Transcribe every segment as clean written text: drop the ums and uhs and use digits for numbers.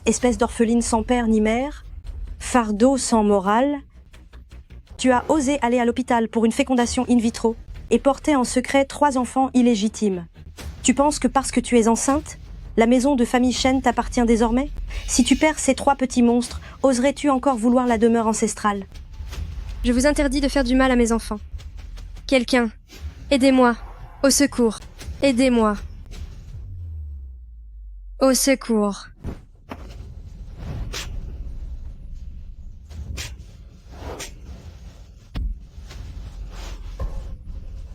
espèce d'orpheline sans père ni mère, fardeau sans morale. Tu as osé aller à l'hôpital pour une fécondation in vitro et porter en secret 3 enfants illégitimes. Tu penses que parce que tu es enceinte, la maison de famille Chen t'appartient désormais? Si tu perds ces 3 petits monstres, oserais-tu encore vouloir la demeure ancestrale? Je vous interdis de faire du mal à mes enfants. Quelqu'un, aidez-moi. Au secours. Aidez-moi. Au secours.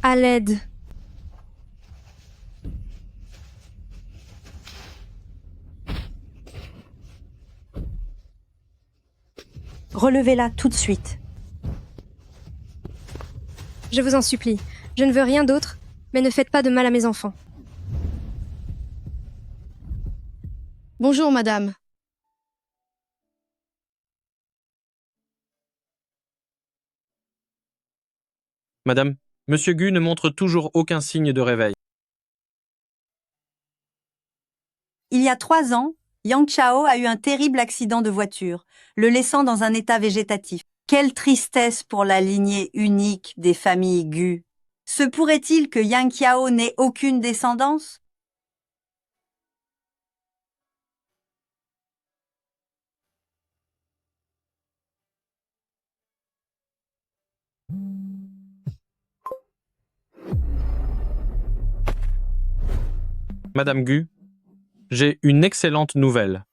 À l'aide. Relevez-la tout de suite. Je vous en supplie. Je ne veux rien d'autre, mais ne faites pas de mal à mes enfants. Bonjour, madame. Madame, Monsieur Gu ne montre toujours aucun signe de réveil. Il y a 3 ans, Yang Chao a eu un terrible accident de voiture, le laissant dans un état végétatif. Quelle tristesse pour la lignée unique des familles Gu. Se pourrait-il que Yang Qiao n'ait aucune descendance? Madame Gu, j'ai une excellente nouvelle.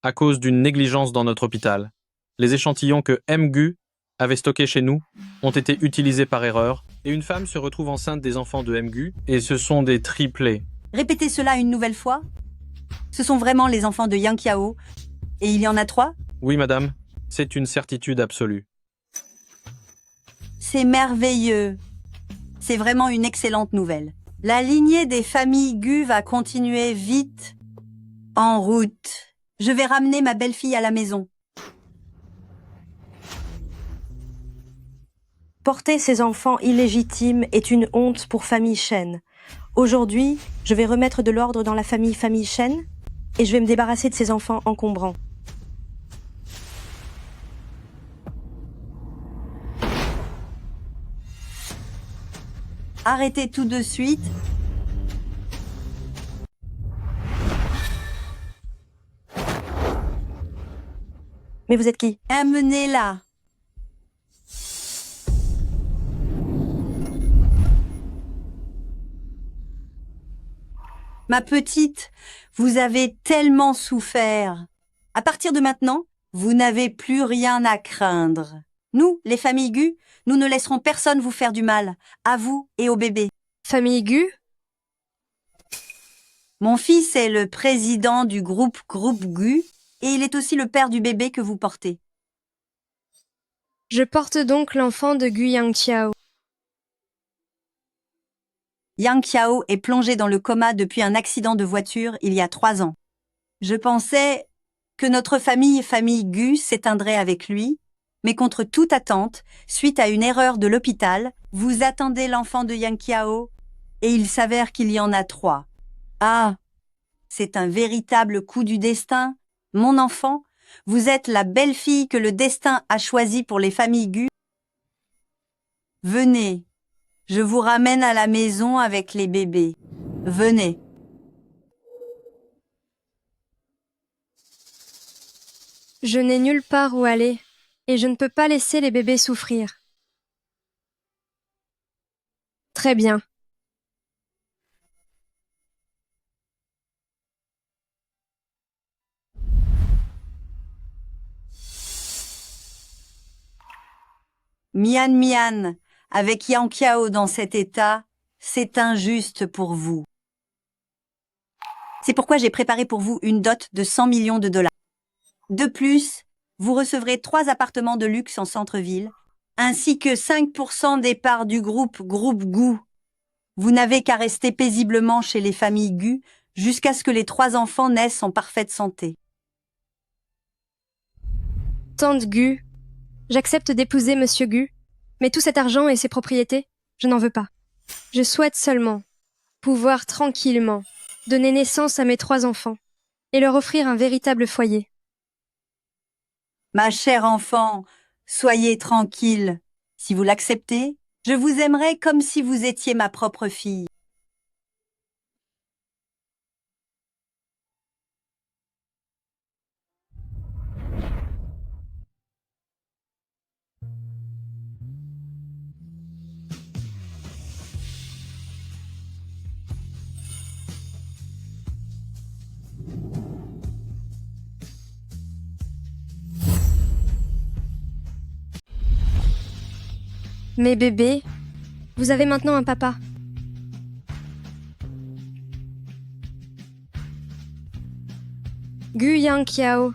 À cause d'une négligence dans notre hôpital, les échantillons que M. Gu avait stockés chez nous ont été utilisés par erreur et une femme se retrouve enceinte des enfants de M. Gu et ce sont des triplés. Répétez cela une nouvelle fois. Ce sont vraiment les enfants de Yang Qiao. Et il y en a 3? Oui, madame, c'est une certitude absolue. C'est merveilleux. C'est vraiment une excellente nouvelle. La lignée des familles Gu va continuer vite. En route. Je vais ramener ma belle-fille à la maison. Porter ces enfants illégitimes est une honte pour famille Chen. Aujourd'hui, je vais remettre de l'ordre dans la famille Chen et je vais me débarrasser de ces enfants encombrants. Arrêtez tout de suite. Mais vous êtes qui? Amenez-la. Ma petite, vous avez tellement souffert. À partir de maintenant, vous n'avez plus rien à craindre. Nous, les familles Gu, nous ne laisserons personne vous faire du mal, à vous et au bébé. Famille Gu? Mon fils est le président du groupe Gu et il est aussi le père du bébé que vous portez. Je porte donc l'enfant de Gu Yangqiao. Yang Qiao est plongé dans le coma depuis un accident de voiture il y a 3 ans. Je pensais que notre famille Gu s'éteindrait avec lui, mais contre toute attente, suite à une erreur de l'hôpital, vous attendez l'enfant de Yang Qiao et il s'avère qu'il y en a 3. Ah, c'est un véritable coup du destin. Mon enfant, vous êtes la belle-fille que le destin a choisie pour les familles Gu. Venez, je vous ramène à la maison avec les bébés. Venez. Je n'ai nulle part où aller, et je ne peux pas laisser les bébés souffrir. Très bien. Mian, avec Yang Qiao dans cet état, c'est injuste pour vous. C'est pourquoi j'ai préparé pour vous une dot de 100 millions de dollars. De plus, vous recevrez 3 appartements de luxe en centre-ville, ainsi que 5% des parts du groupe Gu. Vous n'avez qu'à rester paisiblement chez les familles Gu jusqu'à ce que les 3 enfants naissent en parfaite santé. Tante Gu, j'accepte d'épouser Monsieur Gu, mais tout cet argent et ses propriétés, je n'en veux pas. Je souhaite seulement pouvoir tranquillement donner naissance à mes 3 enfants et leur offrir un véritable foyer. Ma chère enfant, soyez tranquille. Si vous l'acceptez, je vous aimerai comme si vous étiez ma propre fille. Mes bébés, vous avez maintenant un papa. Gu Yang Kiao,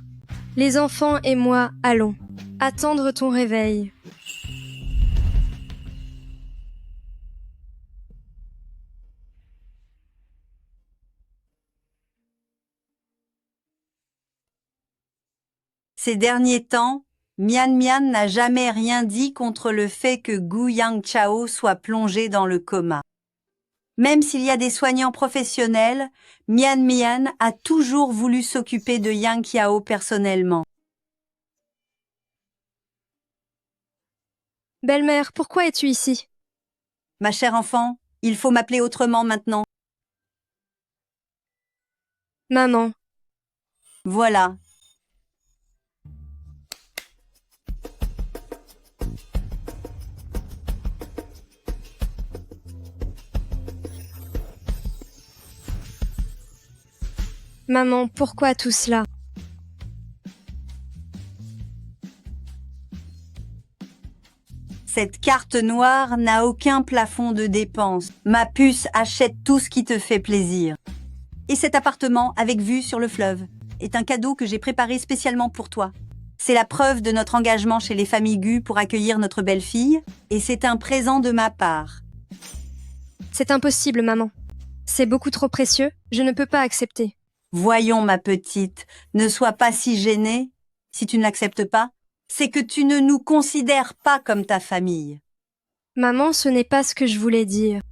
les enfants et moi allons attendre ton réveil. Ces derniers temps, Mian Mian n'a jamais rien dit contre le fait que Gu Yang Chao soit plongé dans le coma. Même s'il y a des soignants professionnels, Mian Mian a toujours voulu s'occuper de Yang Qiao personnellement. Belle-mère, pourquoi es-tu ici? Ma chère enfant, il faut m'appeler autrement maintenant. Maman, Voilà. maman, pourquoi tout cela? Cette carte noire n'a aucun plafond de dépenses. Ma puce achète tout ce qui te fait plaisir. Et cet appartement avec vue sur le fleuve est un cadeau que j'ai préparé spécialement pour toi. C'est la preuve de notre engagement chez les familles Gu pour accueillir notre belle-fille, et c'est un présent de ma part. C'est impossible, maman. C'est beaucoup trop précieux, je ne peux pas accepter. Voyons, ma petite, ne sois pas si gênée. Si tu ne l'acceptes pas, c'est que tu ne nous considères pas comme ta famille. Maman, ce n'est pas ce que je voulais dire.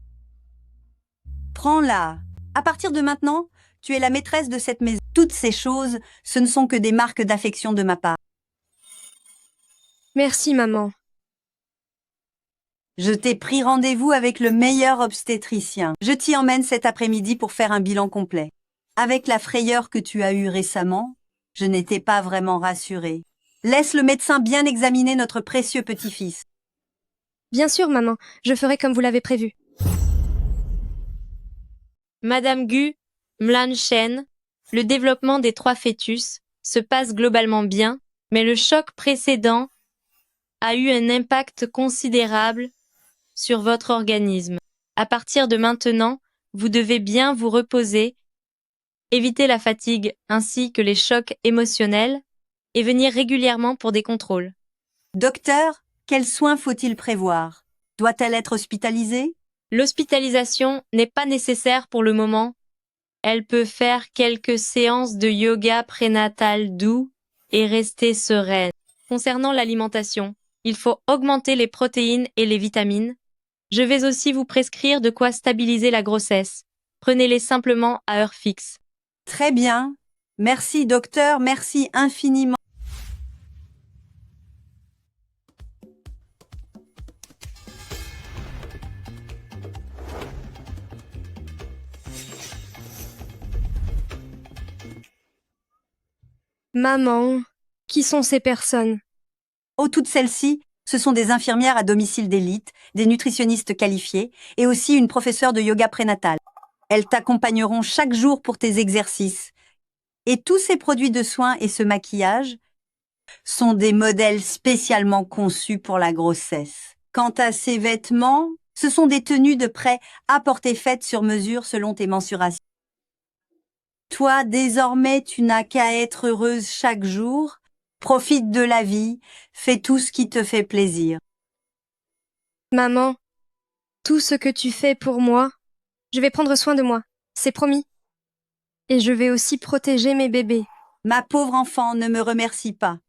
Prends-la. À partir de maintenant, tu es la maîtresse de cette maison. Toutes ces choses, ce ne sont que des marques d'affection de ma part. Merci, maman. Je t'ai pris rendez-vous avec le meilleur obstétricien. Je t'y emmène cet après-midi pour faire un bilan complet. Avec la frayeur que tu as eue récemment, je n'étais pas vraiment rassurée. Laisse le médecin bien examiner notre précieux petit-fils. Bien sûr, maman, je ferai comme vous l'avez prévu. Madame Gu, Mlan Shen, le développement des 3 fœtus se passe globalement bien, mais le choc précédent a eu un impact considérable sur votre organisme. À partir de maintenant, vous devez bien vous reposer, éviter la fatigue ainsi que les chocs émotionnels et venir régulièrement pour des contrôles. Docteur, quels soins faut-il prévoir? Doit-elle être hospitalisée? L'hospitalisation n'est pas nécessaire pour le moment. Elle peut faire quelques séances de yoga prénatal doux et rester sereine. Concernant l'alimentation, il faut augmenter les protéines et les vitamines. Je vais aussi vous prescrire de quoi stabiliser la grossesse. Prenez-les simplement à heure fixe. Très bien. Merci, docteur, merci infiniment. Maman, qui sont ces personnes? Oh, toutes celles-ci, ce sont des infirmières à domicile d'élite, des nutritionnistes qualifiés et aussi une professeure de yoga prénatal. Elles t'accompagneront chaque jour pour tes exercices. Et tous ces produits de soins et ce maquillage sont des modèles spécialement conçus pour la grossesse. Quant à ces vêtements, ce sont des tenues de prêt à porter faites sur mesure selon tes mensurations. Toi, désormais, tu n'as qu'à être heureuse chaque jour. Profite de la vie, fais tout ce qui te fait plaisir. Maman, tout ce que tu fais pour moi, je vais prendre soin de moi, c'est promis. Et je vais aussi protéger mes bébés. Ma pauvre enfant, ne me remercie pas.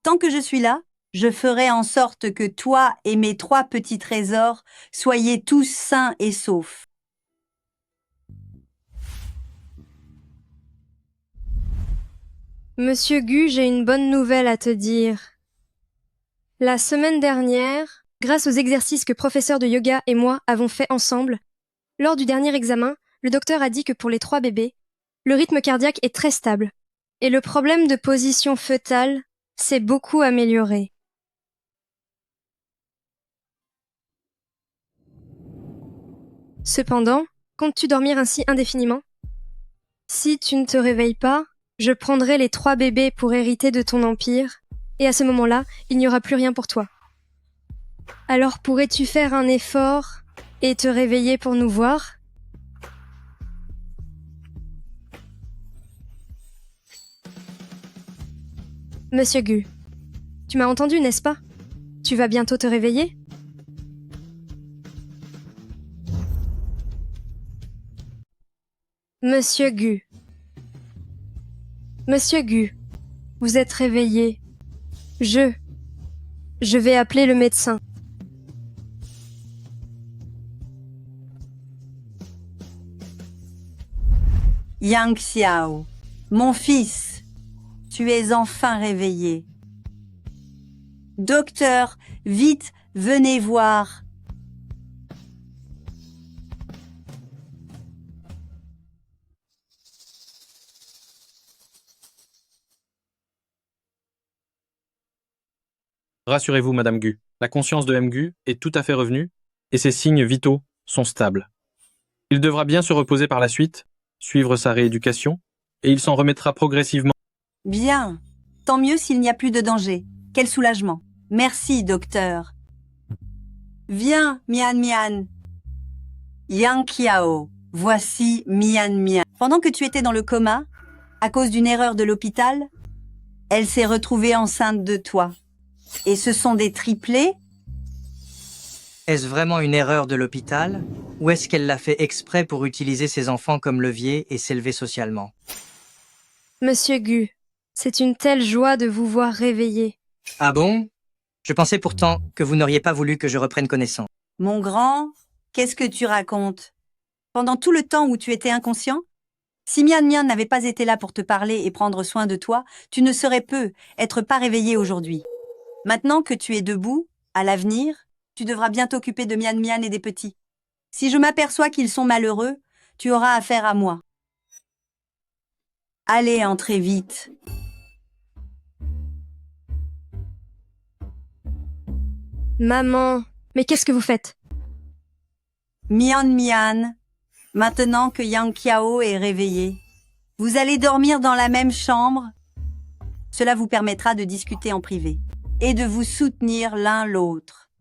Tant que je suis là, je ferai en sorte que toi et mes 3 petits trésors soyez tous sains et saufs. Monsieur Gu, j'ai une bonne nouvelle à te dire. La semaine dernière, grâce aux exercices que professeur de yoga et moi avons fait ensemble, lors du dernier examen, le docteur a dit que pour les 3 bébés, le rythme cardiaque est très stable. Et le problème de position fœtale s'est beaucoup amélioré. Cependant, comptes-tu dormir ainsi indéfiniment? Si tu ne te réveilles pas, je prendrai les 3 bébés pour hériter de ton empire, et à ce moment-là, il n'y aura plus rien pour toi. Alors pourrais-tu faire un effort et te réveiller pour nous voir? Monsieur Gu, tu m'as entendu, n'est-ce pas? Tu vas bientôt te réveiller? Monsieur Gu. Monsieur Gu, vous êtes réveillé. Je vais appeler le médecin. Yang Xiao, mon fils, tu es enfin réveillé. Docteur, vite, venez voir. Rassurez-vous, Madame Gu, la conscience de M. Gu est tout à fait revenue et ses signes vitaux sont stables. Il devra bien se reposer par la suite, suivre sa rééducation, et il s'en remettra progressivement. Bien. Tant mieux s'il n'y a plus de danger. Quel soulagement. Merci, docteur. Viens, Mian Mian. Yang Qiao, voici Mian Mian. Pendant que tu étais dans le coma, à cause d'une erreur de l'hôpital, elle s'est retrouvée enceinte de toi. Et ce sont des triplés? Est-ce vraiment une erreur de l'hôpital, ou est-ce qu'elle l'a fait exprès pour utiliser ses enfants comme levier et s'élever socialement? Monsieur Gu, c'est une telle joie de vous voir réveillé. Ah bon? Je pensais pourtant que vous n'auriez pas voulu que je reprenne connaissance. Mon grand, qu'est-ce que tu racontes? Pendant tout le temps où tu étais inconscient? Si Mian Mian n'avait pas été là pour te parler et prendre soin de toi, tu ne serais être pas réveillé aujourd'hui. Maintenant que tu es debout, à l'avenir, tu devras bien t'occuper de Mian Mian et des petits. Si je m'aperçois qu'ils sont malheureux, tu auras affaire à moi. Allez, entrez vite. Maman, mais qu'est-ce que vous faites? Mian Mian, maintenant que Yang Qiao est réveillé, vous allez dormir dans la même chambre. Cela vous permettra de discuter en privé et de vous soutenir l'un l'autre.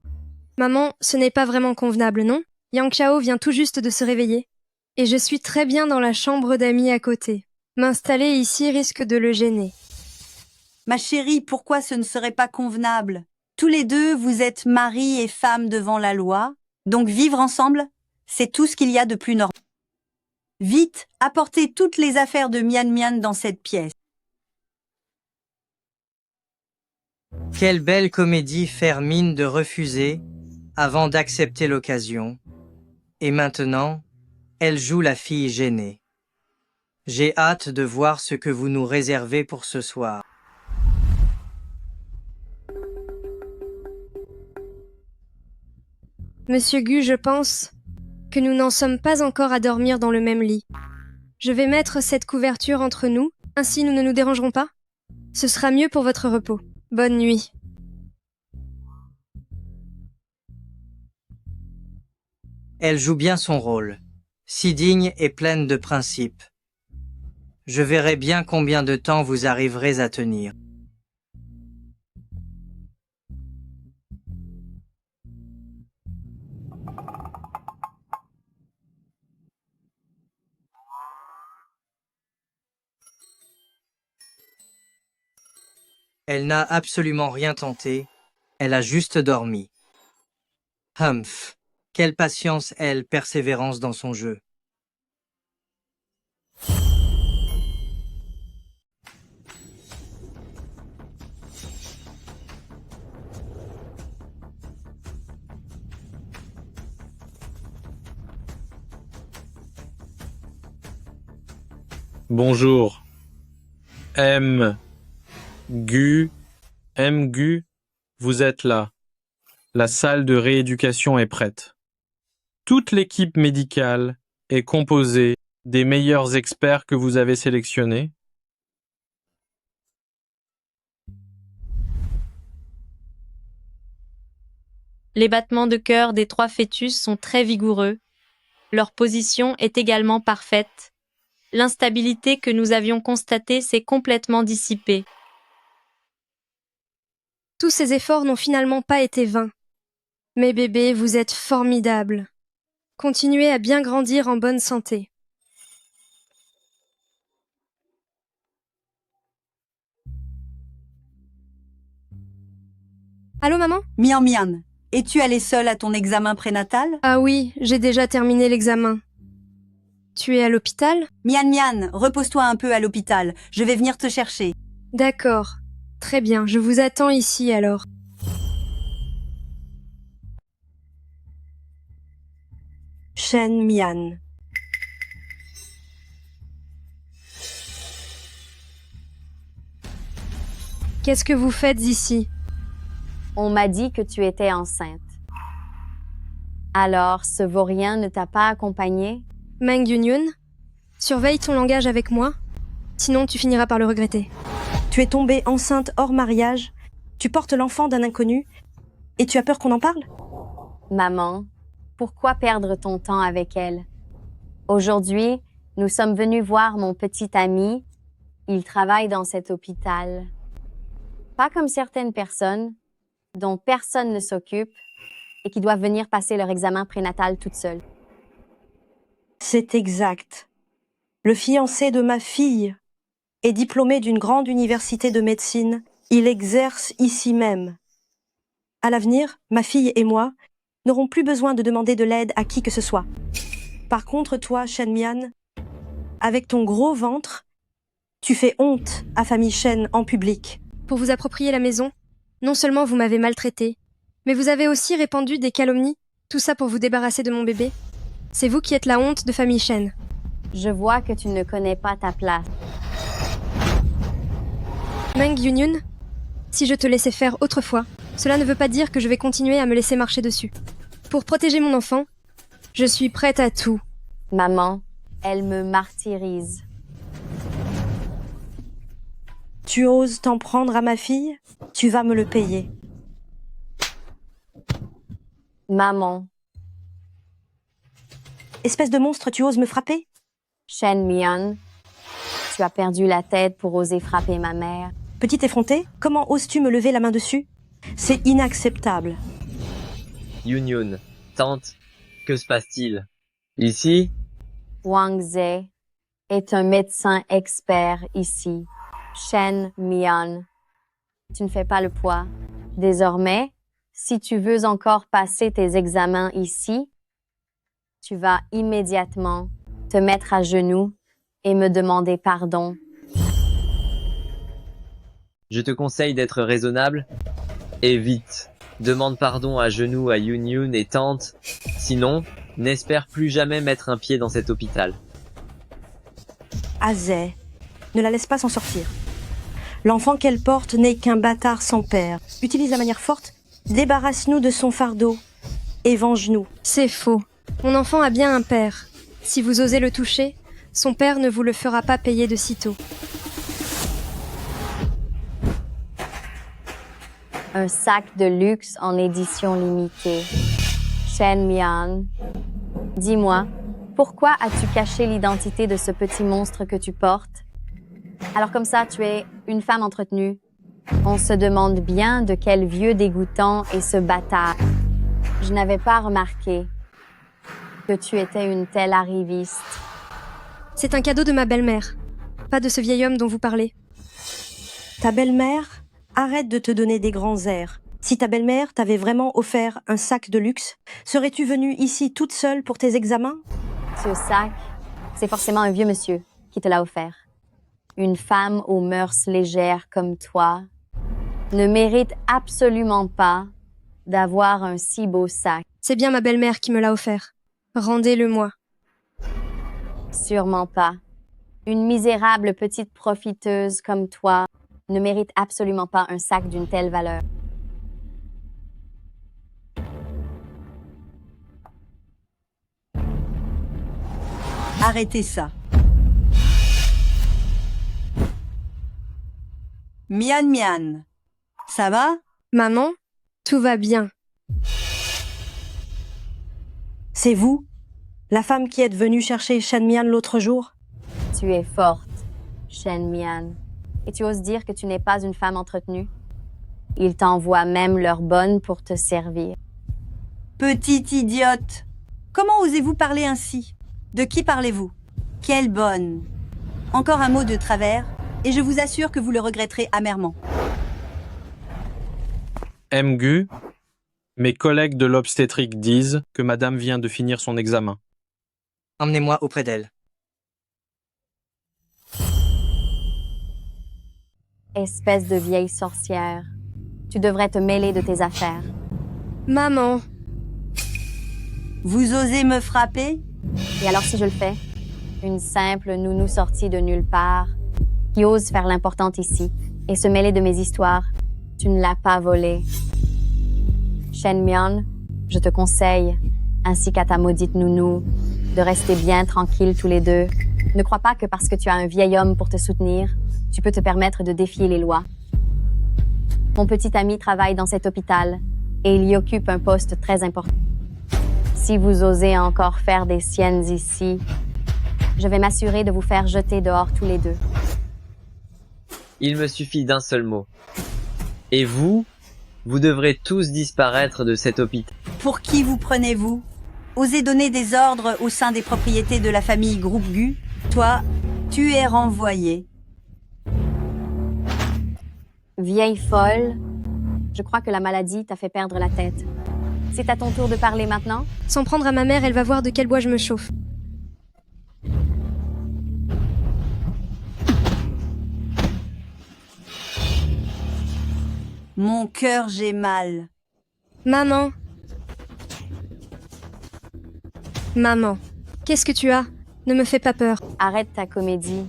Maman, ce n'est pas vraiment convenable, non? Yang Qiao vient tout juste de se réveiller. Et je suis très bien dans la chambre d'amis à côté. M'installer ici risque de le gêner. Ma chérie, pourquoi ce ne serait pas convenable? Tous les deux, vous êtes mari et femme devant la loi, donc vivre ensemble, c'est tout ce qu'il y a de plus normal. Vite, apportez toutes les affaires de Mian Mian dans cette pièce. Quelle belle comédie faire mine de refuser avant d'accepter l'occasion. Et maintenant, elle joue la fille gênée. J'ai hâte de voir ce que vous nous réservez pour ce soir. Monsieur Gu, je pense que nous n'en sommes pas encore à dormir dans le même lit. Je vais mettre cette couverture entre nous, ainsi nous ne nous dérangerons pas. Ce sera mieux pour votre repos. Bonne nuit. Elle joue bien son rôle, si digne et pleine de principes. Je verrai bien combien de temps vous arriverez à tenir. Elle n'a absolument rien tenté, elle a juste dormi. Humph, quelle patience, persévérance dans son jeu. Bonjour. M. Gu, Gu, vous êtes là. La salle de rééducation est prête. Toute l'équipe médicale est composée des meilleurs experts que vous avez sélectionnés. Les battements de cœur des 3 fœtus sont très vigoureux. Leur position est également parfaite. L'instabilité que nous avions constatée s'est complètement dissipée. Tous ces efforts n'ont finalement pas été vains. Mes bébés, vous êtes formidables. Continuez à bien grandir en bonne santé. Allô, maman? Mian Mian, es-tu allée seule à ton examen prénatal? Ah oui, j'ai déjà terminé l'examen. Tu es à l'hôpital? Mian Mian, repose-toi un peu à l'hôpital. Je vais venir te chercher. D'accord. Très bien, je vous attends ici alors. Shen Mian. Qu'est-ce que vous faites ici? On m'a dit que tu étais enceinte. Alors, ce vaurien ne t'a pas accompagnée? Meng Yunyun, surveille ton langage avec moi, sinon tu finiras par le regretter. Tu es tombée enceinte hors mariage, tu portes l'enfant d'un inconnu, et tu as peur qu'on en parle? Maman, pourquoi perdre ton temps avec elle? Aujourd'hui, nous sommes venus voir mon petit ami. Il travaille dans cet hôpital. Pas comme certaines personnes dont personne ne s'occupe et qui doivent venir passer leur examen prénatal toutes seules. C'est exact. Le fiancé de ma fille est diplômé d'une grande université de médecine. Il exerce ici même. À l'avenir, ma fille et moi n'aurons plus besoin de demander de l'aide à qui que ce soit. Par contre, toi, Shen Mian, avec ton gros ventre, tu fais honte à famille Shen en public. Pour vous approprier la maison, non seulement vous m'avez maltraité, mais vous avez aussi répandu des calomnies, tout ça pour vous débarrasser de mon bébé. C'est vous qui êtes la honte de famille Shen. Je vois que tu ne connais pas ta place. Meng Yunyun, si je te laissais faire autrefois, cela ne veut pas dire que je vais continuer à me laisser marcher dessus. Pour protéger mon enfant, je suis prête à tout. Maman, elle me martyrise. Tu oses t'en prendre à ma fille? Tu vas me le payer. Maman, Espèce de monstre, tu oses me frapper? Shen Mian, tu as perdu la tête pour oser frapper ma mère. Petite effrontée, comment oses-tu me lever la main dessus? C'est inacceptable. Yunyun, tante, que se passe-t-il? Ici? Wang Ze est un médecin expert ici. Shen Mian, tu ne fais pas le poids. Désormais, si tu veux encore passer tes examens ici, tu vas immédiatement te mettre à genoux et me demander pardon. Je te conseille d'être raisonnable et vite. Demande pardon à genoux à Yunyun et tante. Sinon, n'espère plus jamais mettre un pied dans cet hôpital. Azé, ne la laisse pas s'en sortir. L'enfant qu'elle porte n'est qu'un bâtard sans père. Utilise la manière forte, débarrasse-nous de son fardeau et venge-nous. C'est faux. Mon enfant a bien un père. Si vous osez le toucher, son père ne vous le fera pas payer de sitôt. Un sac de luxe en édition limitée. Shen Mian, dis-moi, pourquoi as-tu caché l'identité de ce petit monstre que tu portes? Alors comme ça, tu es une femme entretenue. On se demande bien de quel vieux dégoûtant est ce bâtard. Je n'avais pas remarqué que tu étais une telle arriviste. C'est un cadeau de ma belle-mère, pas de ce vieil homme dont vous parlez. Ta belle-mère, arrête de te donner des grands airs. Si ta belle-mère t'avait vraiment offert un sac de luxe, serais-tu venue ici toute seule pour tes examens? Ce sac, c'est forcément un vieux monsieur qui te l'a offert. Une femme aux mœurs légères comme toi ne mérite absolument pas d'avoir un si beau sac. C'est bien ma belle-mère qui me l'a offert. Rendez-le-moi. Sûrement pas. Une misérable petite profiteuse comme toi ne mérite absolument pas un sac d'une telle valeur. Arrêtez ça. Mian Mian, ça va? Maman, tout va bien. C'est vous, la femme qui êtes venue chercher Shen Mian l'autre jour? Tu es forte, Shen Mian. Et tu oses dire que tu n'es pas une femme entretenue? Ils t'envoient même leur bonne pour te servir. Petite idiote. Comment osez-vous parler ainsi? De qui parlez-vous? Quelle bonne. Encore un mot de travers, et je vous assure que vous le regretterez amèrement. Mgu, mes collègues de l'obstétrique disent que madame vient de finir son examen. Emmenez-moi auprès d'elle. Espèce de vieille sorcière. Tu devrais te mêler de tes affaires. Maman, Vous osez me frapper? Et alors si je le fais? Une simple nounou sortie de nulle part, qui ose faire l'importante ici, et se mêler de mes histoires. Tu ne l'as pas volée. Shen Mian, je te conseille, ainsi qu'à ta maudite nounou, de rester bien tranquilles tous les deux. Ne crois pas que parce que tu as un vieil homme pour te soutenir, tu peux te permettre de défier les lois. Mon petit ami travaille dans cet hôpital, et il y occupe un poste très important. Si vous osez encore faire des siennes ici, je vais m'assurer de vous faire jeter dehors tous les deux. Il me suffit d'un seul mot. Et vous devrez tous disparaître de cet hôpital. Pour qui vous prenez-vous? Osez donner des ordres au sein des propriétés de la famille Groupe Gu? Toi, tu es renvoyé. Vieille folle, je crois que la maladie t'a fait perdre la tête. C'est à ton tour de parler maintenant? sans prendre à ma mère, elle va voir de quel bois je me chauffe. Mon cœur, j'ai mal. Maman. Maman, qu'est-ce que tu as? Ne me fais pas peur. Arrête ta comédie.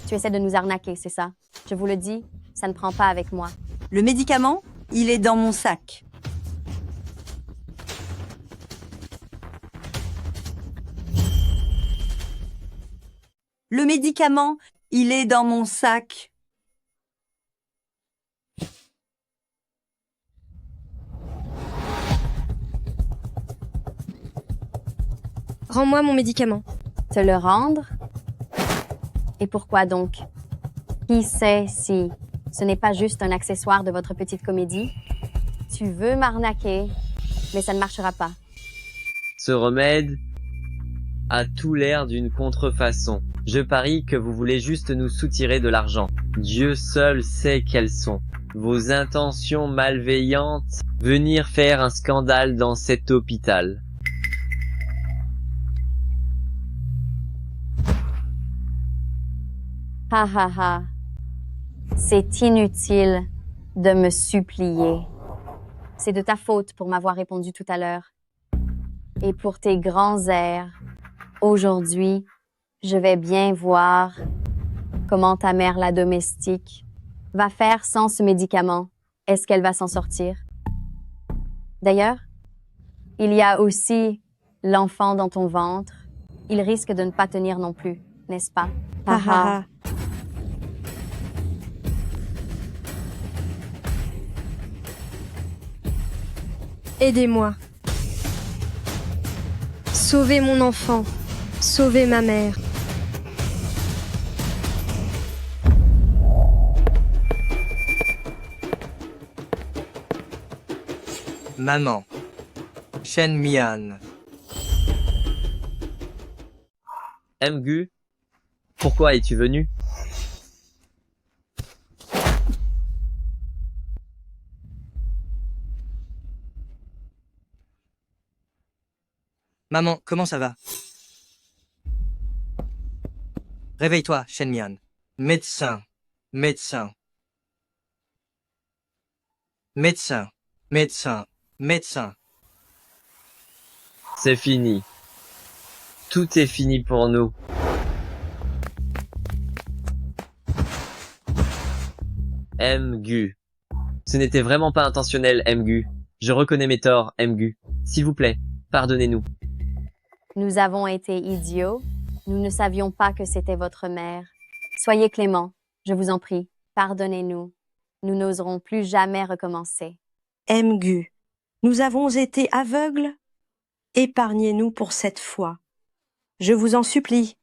Tu essaies de nous arnaquer, c'est ça? Je vous le dis, ça ne prend pas avec moi. Le médicament, il est dans mon sac. Le médicament, il est dans mon sac. Rends-moi mon médicament. Te le rendre? Et pourquoi donc? Qui sait si ce n'est pas juste un accessoire de votre petite comédie? Tu veux m'arnaquer, mais ça ne marchera pas. Ce remède a tout l'air d'une contrefaçon. Je parie que vous voulez juste nous soutirer de l'argent. Dieu seul sait quelles sont vos intentions malveillantes. Venir faire un scandale dans cet hôpital. Ha ha ha. C'est inutile de me supplier. C'est de ta faute pour m'avoir répondu tout à l'heure. Et pour tes grands airs. Aujourd'hui, je vais bien voir comment ta mère, la domestique, va faire sans ce médicament. Est-ce qu'elle va s'en sortir? D'ailleurs, il y a aussi l'enfant dans ton ventre. Il risque de ne pas tenir non plus, n'est-ce pas? Ha ha ha. Aidez-moi. Sauvez mon enfant. Sauvez ma mère. Maman. Shen Mian. Mgu, pourquoi es-tu venu? Maman, comment ça va? Réveille-toi, Shen Mian. Médecin. Médecin. Médecin. Médecin. Médecin. C'est fini. Tout est fini pour nous. Gu. Ce n'était vraiment pas intentionnel, Gu. Je reconnais mes torts, Gu. S'il vous plaît, pardonnez-nous. Nous avons été idiots. Nous ne savions pas que c'était votre mère. Soyez clément, je vous en prie. Pardonnez-nous. Nous n'oserons plus jamais recommencer. Gu, nous avons été aveugles. Épargnez-nous pour cette fois. Je vous en supplie.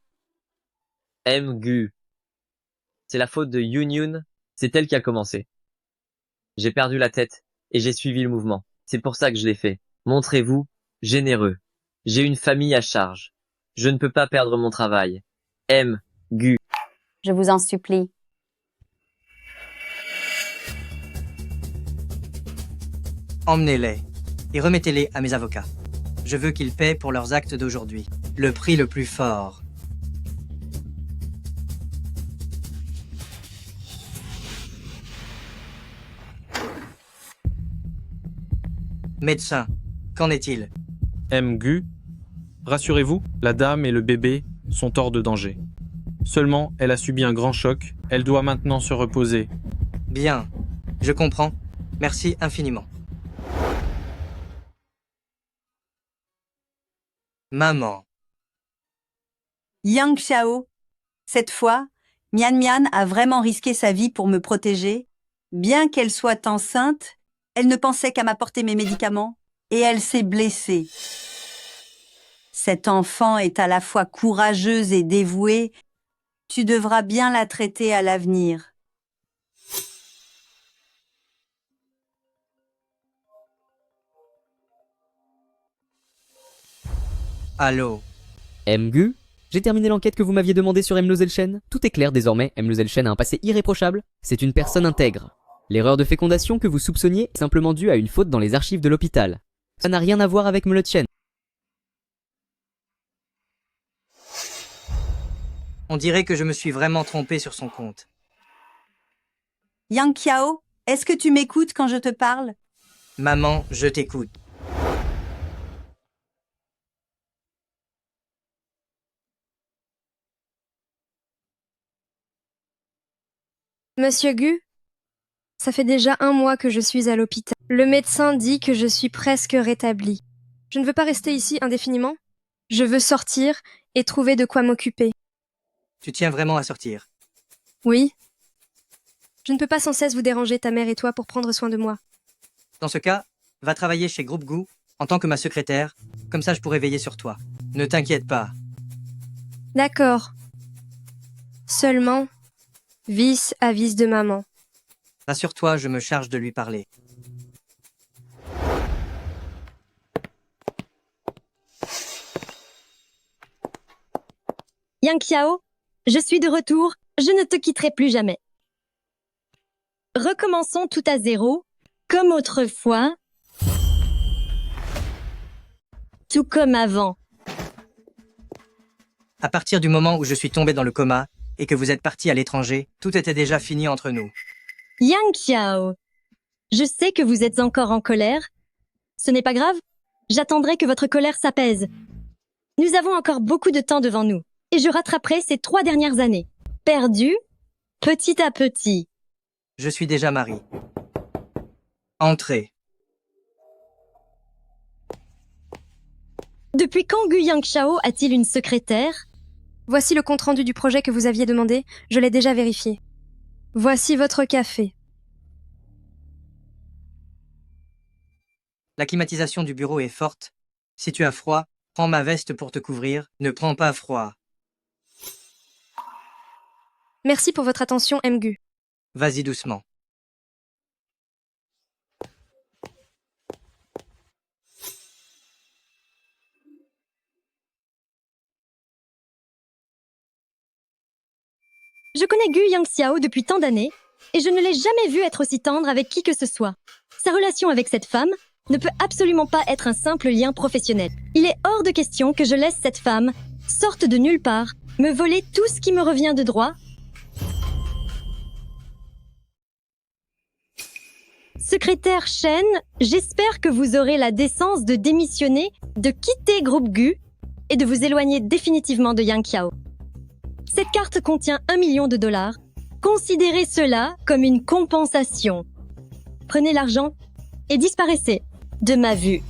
Gu. C'est la faute de Yun. C'est elle qui a commencé. J'ai perdu la tête et j'ai suivi le mouvement. C'est pour ça que je l'ai fait. Montrez-vous généreux. J'ai une famille à charge. Je ne peux pas perdre mon travail. Gu. Je vous en supplie. Emmenez-les et remettez-les à mes avocats. Je veux qu'ils paient pour leurs actes d'aujourd'hui. Le prix le plus fort. Médecin, qu'en est-il? Gu, rassurez-vous, la dame et le bébé sont hors de danger. Seulement, elle a subi un grand choc. Elle doit maintenant se reposer. Bien, je comprends. Merci infiniment. Maman. Yang Xiao. Cette fois, Mian Mian a vraiment risqué sa vie pour me protéger. Bien qu'elle soit enceinte, elle ne pensait qu'à m'apporter mes médicaments et elle s'est blessée. Cette enfant est à la fois courageuse et dévouée. Tu devras bien la traiter à l'avenir. Allô. Gu, j'ai terminé l'enquête que vous m'aviez demandée sur Mlozel Shen. Tout est clair désormais, Mlozel Shen a un passé irréprochable. C'est une personne intègre. L'erreur de fécondation que vous soupçonniez est simplement due à une faute dans les archives de l'hôpital. Ça n'a rien à voir avec Mlozel Shen. On dirait que je me suis vraiment trompé sur son compte. Yang Xiao, est-ce que tu m'écoutes quand je te parle? Maman, je t'écoute. Monsieur Gu, ça fait déjà 1 mois que je suis à l'hôpital. Le médecin dit que je suis presque rétablie. Je ne veux pas rester ici indéfiniment. Je veux sortir et trouver de quoi m'occuper. Tu tiens vraiment à sortir? Oui. Je ne peux pas sans cesse vous déranger, ta mère et toi, pour prendre soin de moi. Dans ce cas, va travailler chez Groupe Gu en tant que ma secrétaire. Comme ça, je pourrai veiller sur toi. Ne t'inquiète pas. D'accord. Seulement, vice à vice de maman. Rassure-toi, je me charge de lui parler. Yang Xiao, je suis de retour, je ne te quitterai plus jamais. Recommençons tout à zéro, comme autrefois, tout comme avant. À partir du moment où je suis tombé dans le coma et que vous êtes parti à l'étranger, tout était déjà fini entre nous. Yang Xiao, je sais que vous êtes encore en colère. Ce n'est pas grave, j'attendrai que votre colère s'apaise. Nous avons encore beaucoup de temps devant nous, et je rattraperai ces 3 dernières années, perdues petit à petit. Je suis déjà marié. Entrez. Depuis quand Gu Yang Xiao a-t-il une secrétaire? Voici le compte-rendu du projet que vous aviez demandé, je l'ai déjà vérifié. Voici votre café. La climatisation du bureau est forte. Si tu as froid, prends ma veste pour te couvrir. Ne prends pas froid. Merci pour votre attention, Gu. Vas-y doucement. Je connais Gu Yang Xiao depuis tant d'années, et je ne l'ai jamais vu être aussi tendre avec qui que ce soit. Sa relation avec cette femme ne peut absolument pas être un simple lien professionnel. Il est hors de question que je laisse cette femme, sorte de nulle part, me voler tout ce qui me revient de droit. Secrétaire Shen, j'espère que vous aurez la décence de démissionner, de quitter Groupe Gu et de vous éloigner définitivement de Yang Xiao. Cette carte contient $1 million. Considérez cela comme une compensation. Prenez l'argent et disparaissez de ma vue.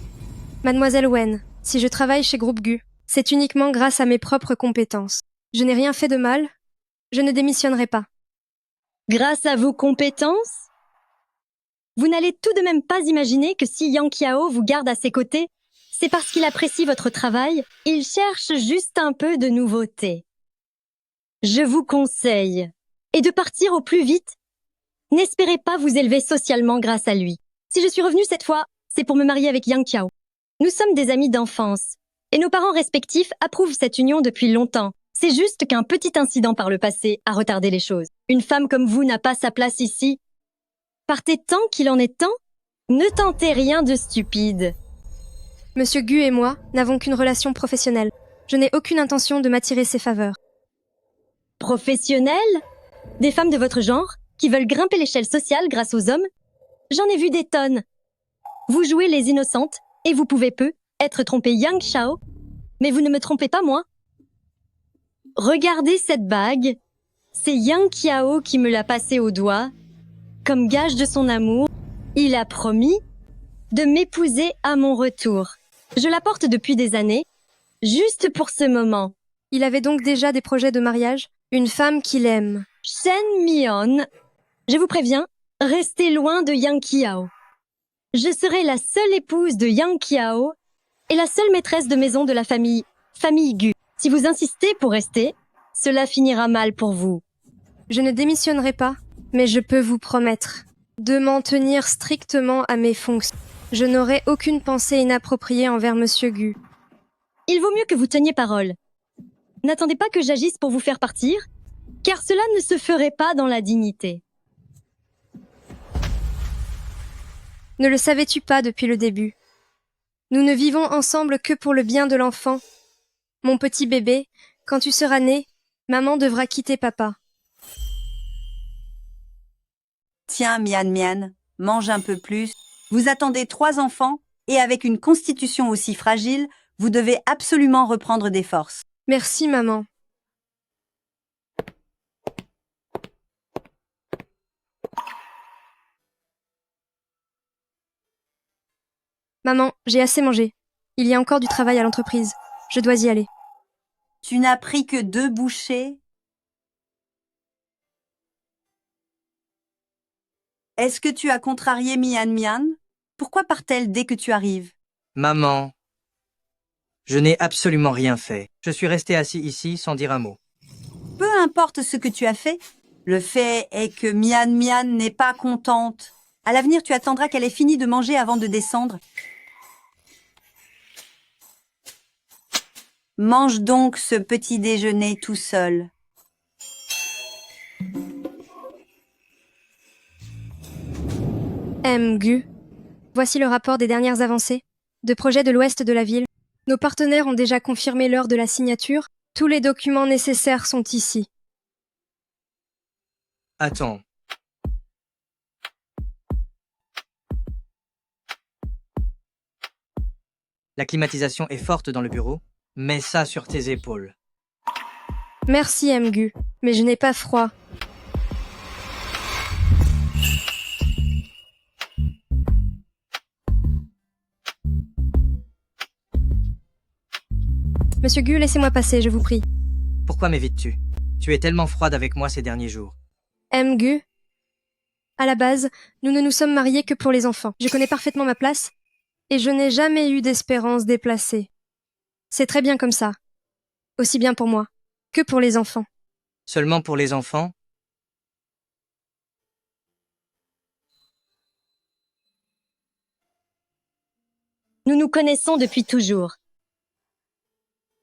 Mademoiselle Wen, si je travaille chez Groupe Gu, c'est uniquement grâce à mes propres compétences. Je n'ai rien fait de mal, je ne démissionnerai pas. Grâce à vos compétences? Vous n'allez tout de même pas imaginer que si Yang Qiao vous garde à ses côtés, c'est parce qu'il apprécie votre travail, il cherche juste un peu de nouveauté. Je vous conseille, et de partir au plus vite. N'espérez pas vous élever socialement grâce à lui. Si je suis revenue cette fois, c'est pour me marier avec Yang Qiao. Nous sommes des amis d'enfance, et nos parents respectifs approuvent cette union depuis longtemps. C'est juste qu'un petit incident par le passé a retardé les choses. Une femme comme vous n'a pas sa place ici. Partez tant qu'il en est temps. Ne tentez rien de stupide. Monsieur Gu et moi n'avons qu'une relation professionnelle. Je n'ai aucune intention de m'attirer ses faveurs. Professionnelle? Des femmes de votre genre qui veulent grimper l'échelle sociale grâce aux hommes? J'en ai vu des tonnes. Vous jouez les innocentes et vous pouvez peu être trompé Yang Qiao, mais vous ne me trompez pas moi. Regardez cette bague. C'est Yang Qiao qui me l'a passée au doigt. Comme gage de son amour, il a promis de m'épouser à mon retour. Je la porte depuis des années, juste pour ce moment. Il avait donc déjà des projets de mariage? Une femme qu'il aime. Shen Mion, je vous préviens, restez loin de Yang Qiao. Je serai la seule épouse de Yang Qiao et la seule maîtresse de maison de la famille Gu. Si vous insistez pour rester, cela finira mal pour vous. Je ne démissionnerai pas, mais je peux vous promettre de m'en tenir strictement à mes fonctions. Je n'aurai aucune pensée inappropriée envers Monsieur Gu. Il vaut mieux que vous teniez parole. N'attendez pas que j'agisse pour vous faire partir, car cela ne se ferait pas dans la dignité. Ne le savais-tu pas depuis le début? Nous ne vivons ensemble que pour le bien de l'enfant. Mon petit bébé, quand tu seras né, maman devra quitter papa. Tiens, Mian Mian, mange un peu plus. Vous attendez 3 enfants, et avec une constitution aussi fragile, vous devez absolument reprendre des forces. Merci, maman. Maman, j'ai assez mangé. Il y a encore du travail à l'entreprise. Je dois y aller. Tu n'as pris que 2 bouchées? Est-ce que tu as contrarié Mian Mian? Pourquoi part-elle dès que tu arrives? Maman, je n'ai absolument rien fait. Je suis resté assis ici sans dire un mot. Peu importe ce que tu as fait, le fait est que Mian Mian n'est pas contente. À l'avenir, tu attendras qu'elle ait fini de manger avant de descendre. Mange donc ce petit déjeuner tout seul. Gu, voici le rapport des dernières avancées de projet de l'ouest de la ville. Nos partenaires ont déjà confirmé l'heure de la signature. Tous les documents nécessaires sont ici. Attends. La climatisation est forte dans le bureau. Mets ça sur tes épaules. Merci, Gu, mais je n'ai pas froid. Monsieur Gu, laissez-moi passer, je vous prie. Pourquoi m'évites-tu? Tu es tellement froide avec moi ces derniers jours. Gu, à la base, nous ne nous sommes mariés que pour les enfants. Je connais parfaitement ma place, et je n'ai jamais eu d'espérance déplacée. C'est très bien comme ça. Aussi bien pour moi que pour les enfants. Seulement pour les enfants? Nous nous connaissons depuis toujours.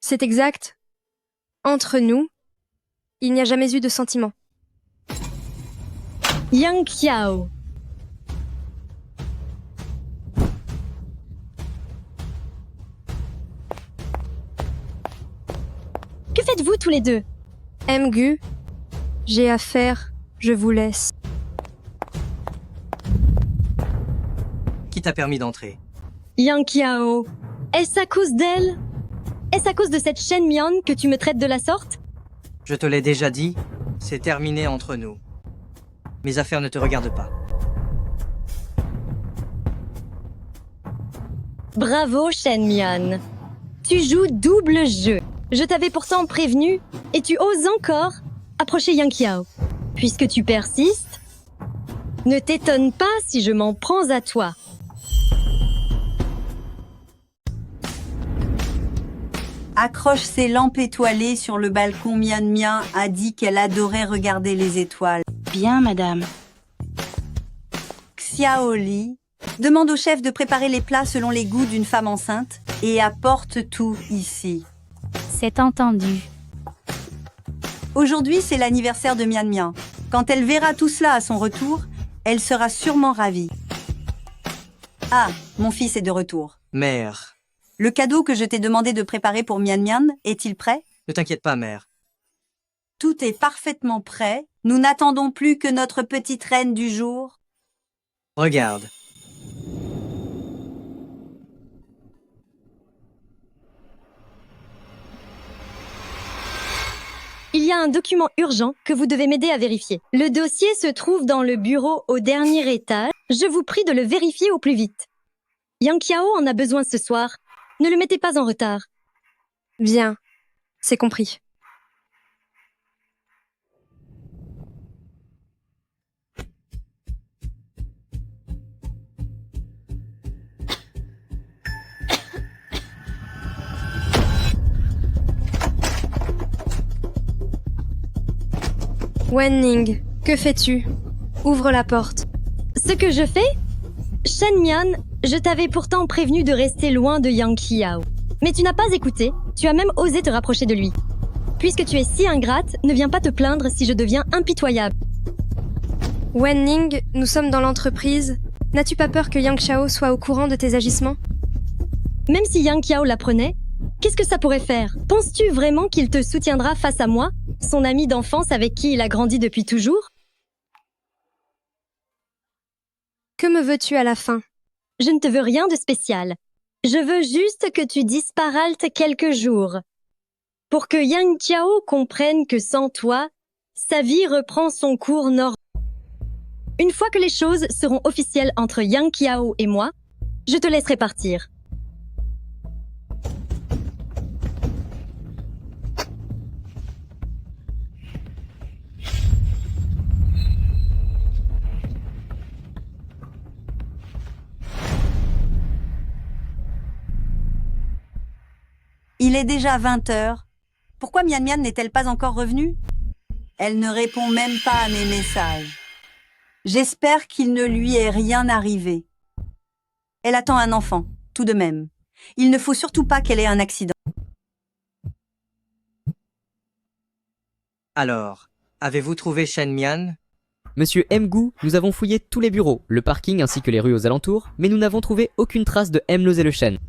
C'est exact. Entre nous, il n'y a jamais eu de sentiment. Yang Qiao. Que faites-vous tous les deux? Gu, j'ai affaire, je vous laisse. Qui t'a permis d'entrer? Yang Qiao. Est-ce à cause d'elle? Est-ce à cause de cette Shen Mian que tu me traites de la sorte? Je te l'ai déjà dit, c'est terminé entre nous. Mes affaires ne te regardent pas. Bravo, Shen Mian. Tu joues double jeu. Je t'avais pourtant prévenu, et tu oses encore approcher Yang Qiao. Puisque tu persistes, ne t'étonne pas si je m'en prends à toi. Accroche ses lampes étoilées sur le balcon. Mian Mian a dit qu'elle adorait regarder les étoiles. Bien, madame. Xiaoli demande au chef de préparer les plats selon les goûts d'une femme enceinte et apporte tout ici. C'est entendu. Aujourd'hui, c'est l'anniversaire de Mian Mian. Quand elle verra tout cela à son retour, elle sera sûrement ravie. Ah, mon fils est de retour. Mère. Le cadeau que je t'ai demandé de préparer pour Mian Mian est-il prêt? Ne t'inquiète pas, mère. Tout est parfaitement prêt. Nous n'attendons plus que notre petite reine du jour. Regarde. Il y a un document urgent que vous devez m'aider à vérifier. Le dossier se trouve dans le bureau au dernier étage. Je vous prie de le vérifier au plus vite. Yang Qiao en a besoin ce soir. Ne le mettez pas en retard. Bien, c'est compris. Wen Ning, que fais-tu? Ouvre la porte. Ce que je fais? Shen Mian, je t'avais pourtant prévenu de rester loin de Yang Qiao. Mais tu n'as pas écouté, tu as même osé te rapprocher de lui. Puisque tu es si ingrate, ne viens pas te plaindre si je deviens impitoyable. Wen Ning, nous sommes dans l'entreprise. N'as-tu pas peur que Yang Qiao soit au courant de tes agissements? Même si Yang Qiao l'apprenait, qu'est-ce que ça pourrait faire? Penses-tu vraiment qu'il te soutiendra face à moi, son ami d'enfance avec qui il a grandi depuis toujours? Que me veux-tu à la fin? Je ne te veux rien de spécial. Je veux juste que tu disparates quelques jours. Pour que Yang Qiao comprenne que sans toi, sa vie reprend son cours normal. Une fois que les choses seront officielles entre Yang Qiao et moi, je te laisserai partir. Il est déjà 20 heures. Pourquoi Mian Mian n'est-elle pas encore revenue? Elle ne répond même pas à mes messages. J'espère qu'il ne lui est rien arrivé. Elle attend un enfant, tout de même. Il ne faut surtout pas qu'elle ait un accident. Alors, avez-vous trouvé Shen Mian? Monsieur Mgu, nous avons fouillé tous les bureaux, le parking ainsi que les rues aux alentours, mais nous n'avons trouvé aucune trace de Losel Shen.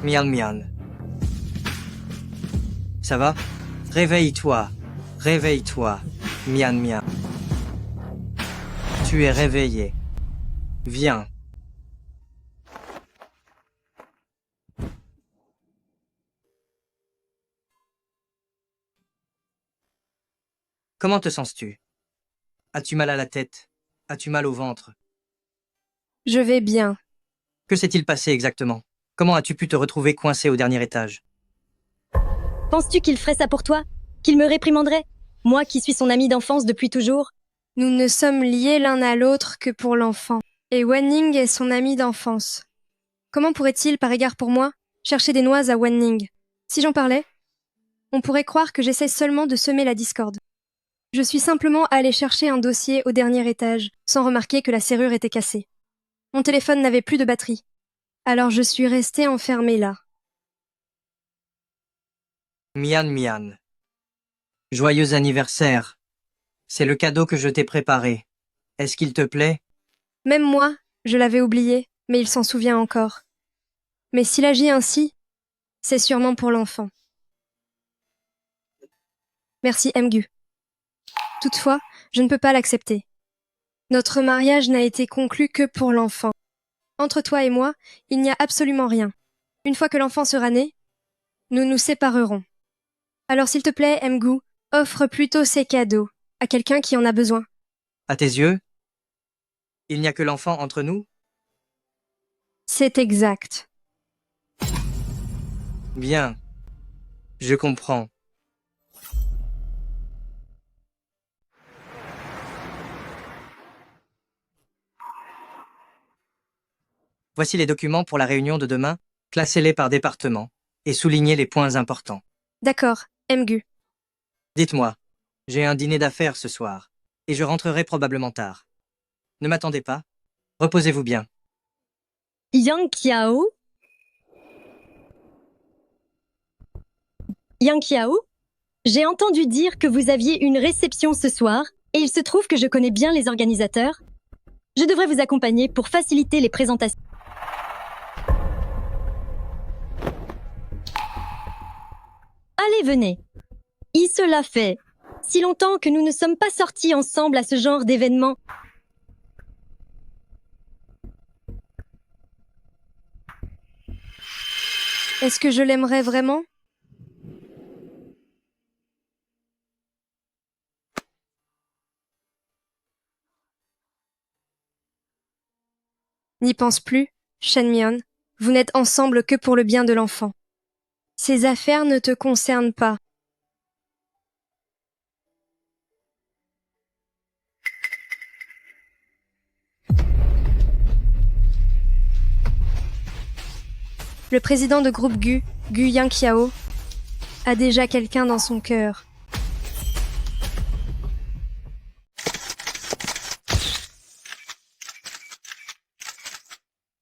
Mian Mian. Ça va? Réveille-toi. Réveille-toi. Mian Mian. Tu es réveillé. Viens. Comment te sens-tu? As-tu mal à la tête? As-tu mal au ventre? Je vais bien. Que s'est-il passé exactement? Comment as-tu pu te retrouver coincé au dernier étage? Penses-tu qu'il ferait ça pour toi? Qu'il me réprimanderait? Moi qui suis son ami d'enfance depuis toujours? Nous ne sommes liés l'un à l'autre que pour l'enfant. Et Wen Ning est son ami d'enfance. Comment pourrait-il, par égard pour moi, chercher des noises à Wen Ning? Si j'en parlais, on pourrait croire que j'essaie seulement de semer la discorde. Je suis simplement allé chercher un dossier au dernier étage, sans remarquer que la serrure était cassée. Mon téléphone n'avait plus de batterie. Alors je suis restée enfermée là. Mian Mian. Joyeux anniversaire. C'est le cadeau que je t'ai préparé. Est-ce qu'il te plaît? Même moi, je l'avais oublié, mais il s'en souvient encore. Mais s'il agit ainsi, c'est sûrement pour l'enfant. Merci Mgu. Toutefois, je ne peux pas l'accepter. Notre mariage n'a été conclu que pour l'enfant. Entre toi et moi, il n'y a absolument rien. Une fois que l'enfant sera né, nous nous séparerons. Alors s'il te plaît, Mgu, offre plutôt ces cadeaux à quelqu'un qui en a besoin. À tes yeux, il n'y a que l'enfant entre nous? C'est exact. Bien. Je comprends. Voici les documents pour la réunion de demain. Classez-les par département et soulignez les points importants. D'accord, Mgu. Dites-moi, j'ai un dîner d'affaires ce soir et je rentrerai probablement tard. Ne m'attendez pas. Reposez-vous bien. Yang Qiao? Yang Qiao? J'ai entendu dire que vous aviez une réception ce soir, et il se trouve que je connais bien les organisateurs. Je devrais vous accompagner pour faciliter les présentations. Allez, venez. Il cela fait si longtemps que nous ne sommes pas sortis ensemble à ce genre d'événement. Est-ce que je l'aimerais vraiment? N'y pense plus, Shenmion. Vous n'êtes ensemble que pour le bien de l'enfant. Ces affaires ne te concernent pas. Le président de groupe Gu Yangqiao, a déjà quelqu'un dans son cœur.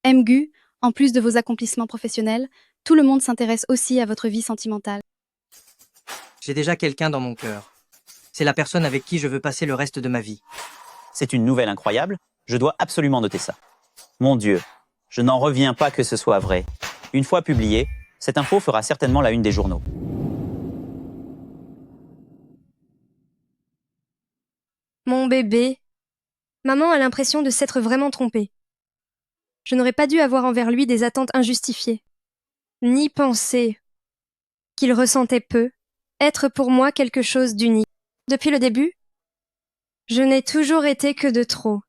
Mgu, en plus de vos accomplissements professionnels, tout le monde s'intéresse aussi à votre vie sentimentale. J'ai déjà quelqu'un dans mon cœur. C'est la personne avec qui je veux passer le reste de ma vie. C'est une nouvelle incroyable. Je dois absolument noter ça. Mon Dieu, je n'en reviens pas que ce soit vrai. Une fois publiée, cette info fera certainement la une des journaux. Mon bébé. Maman a l'impression de s'être vraiment trompée. Je n'aurais pas dû avoir envers lui des attentes injustifiées. Ni penser qu'il ressentait peu, être pour moi quelque chose d'unique. Depuis le début, je n'ai toujours été que de trop.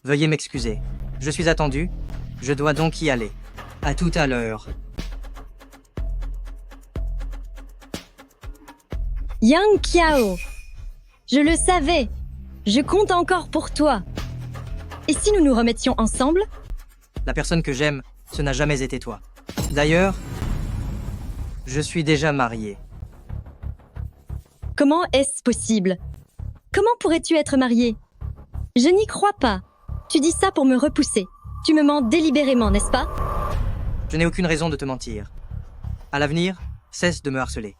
Veuillez m'excuser. Je suis attendu. Je dois donc y aller. À tout à l'heure. Yang Qiao, je le savais. Je compte encore pour toi. Et si nous nous remettions ensemble? La personne que j'aime, ce n'a jamais été toi. D'ailleurs, je suis déjà marié. Comment est-ce possible? Comment pourrais-tu être marié? Je n'y crois pas. Tu dis ça pour me repousser. Tu me mens délibérément, n'est-ce pas? Je n'ai aucune raison de te mentir. À l'avenir, cesse de me harceler.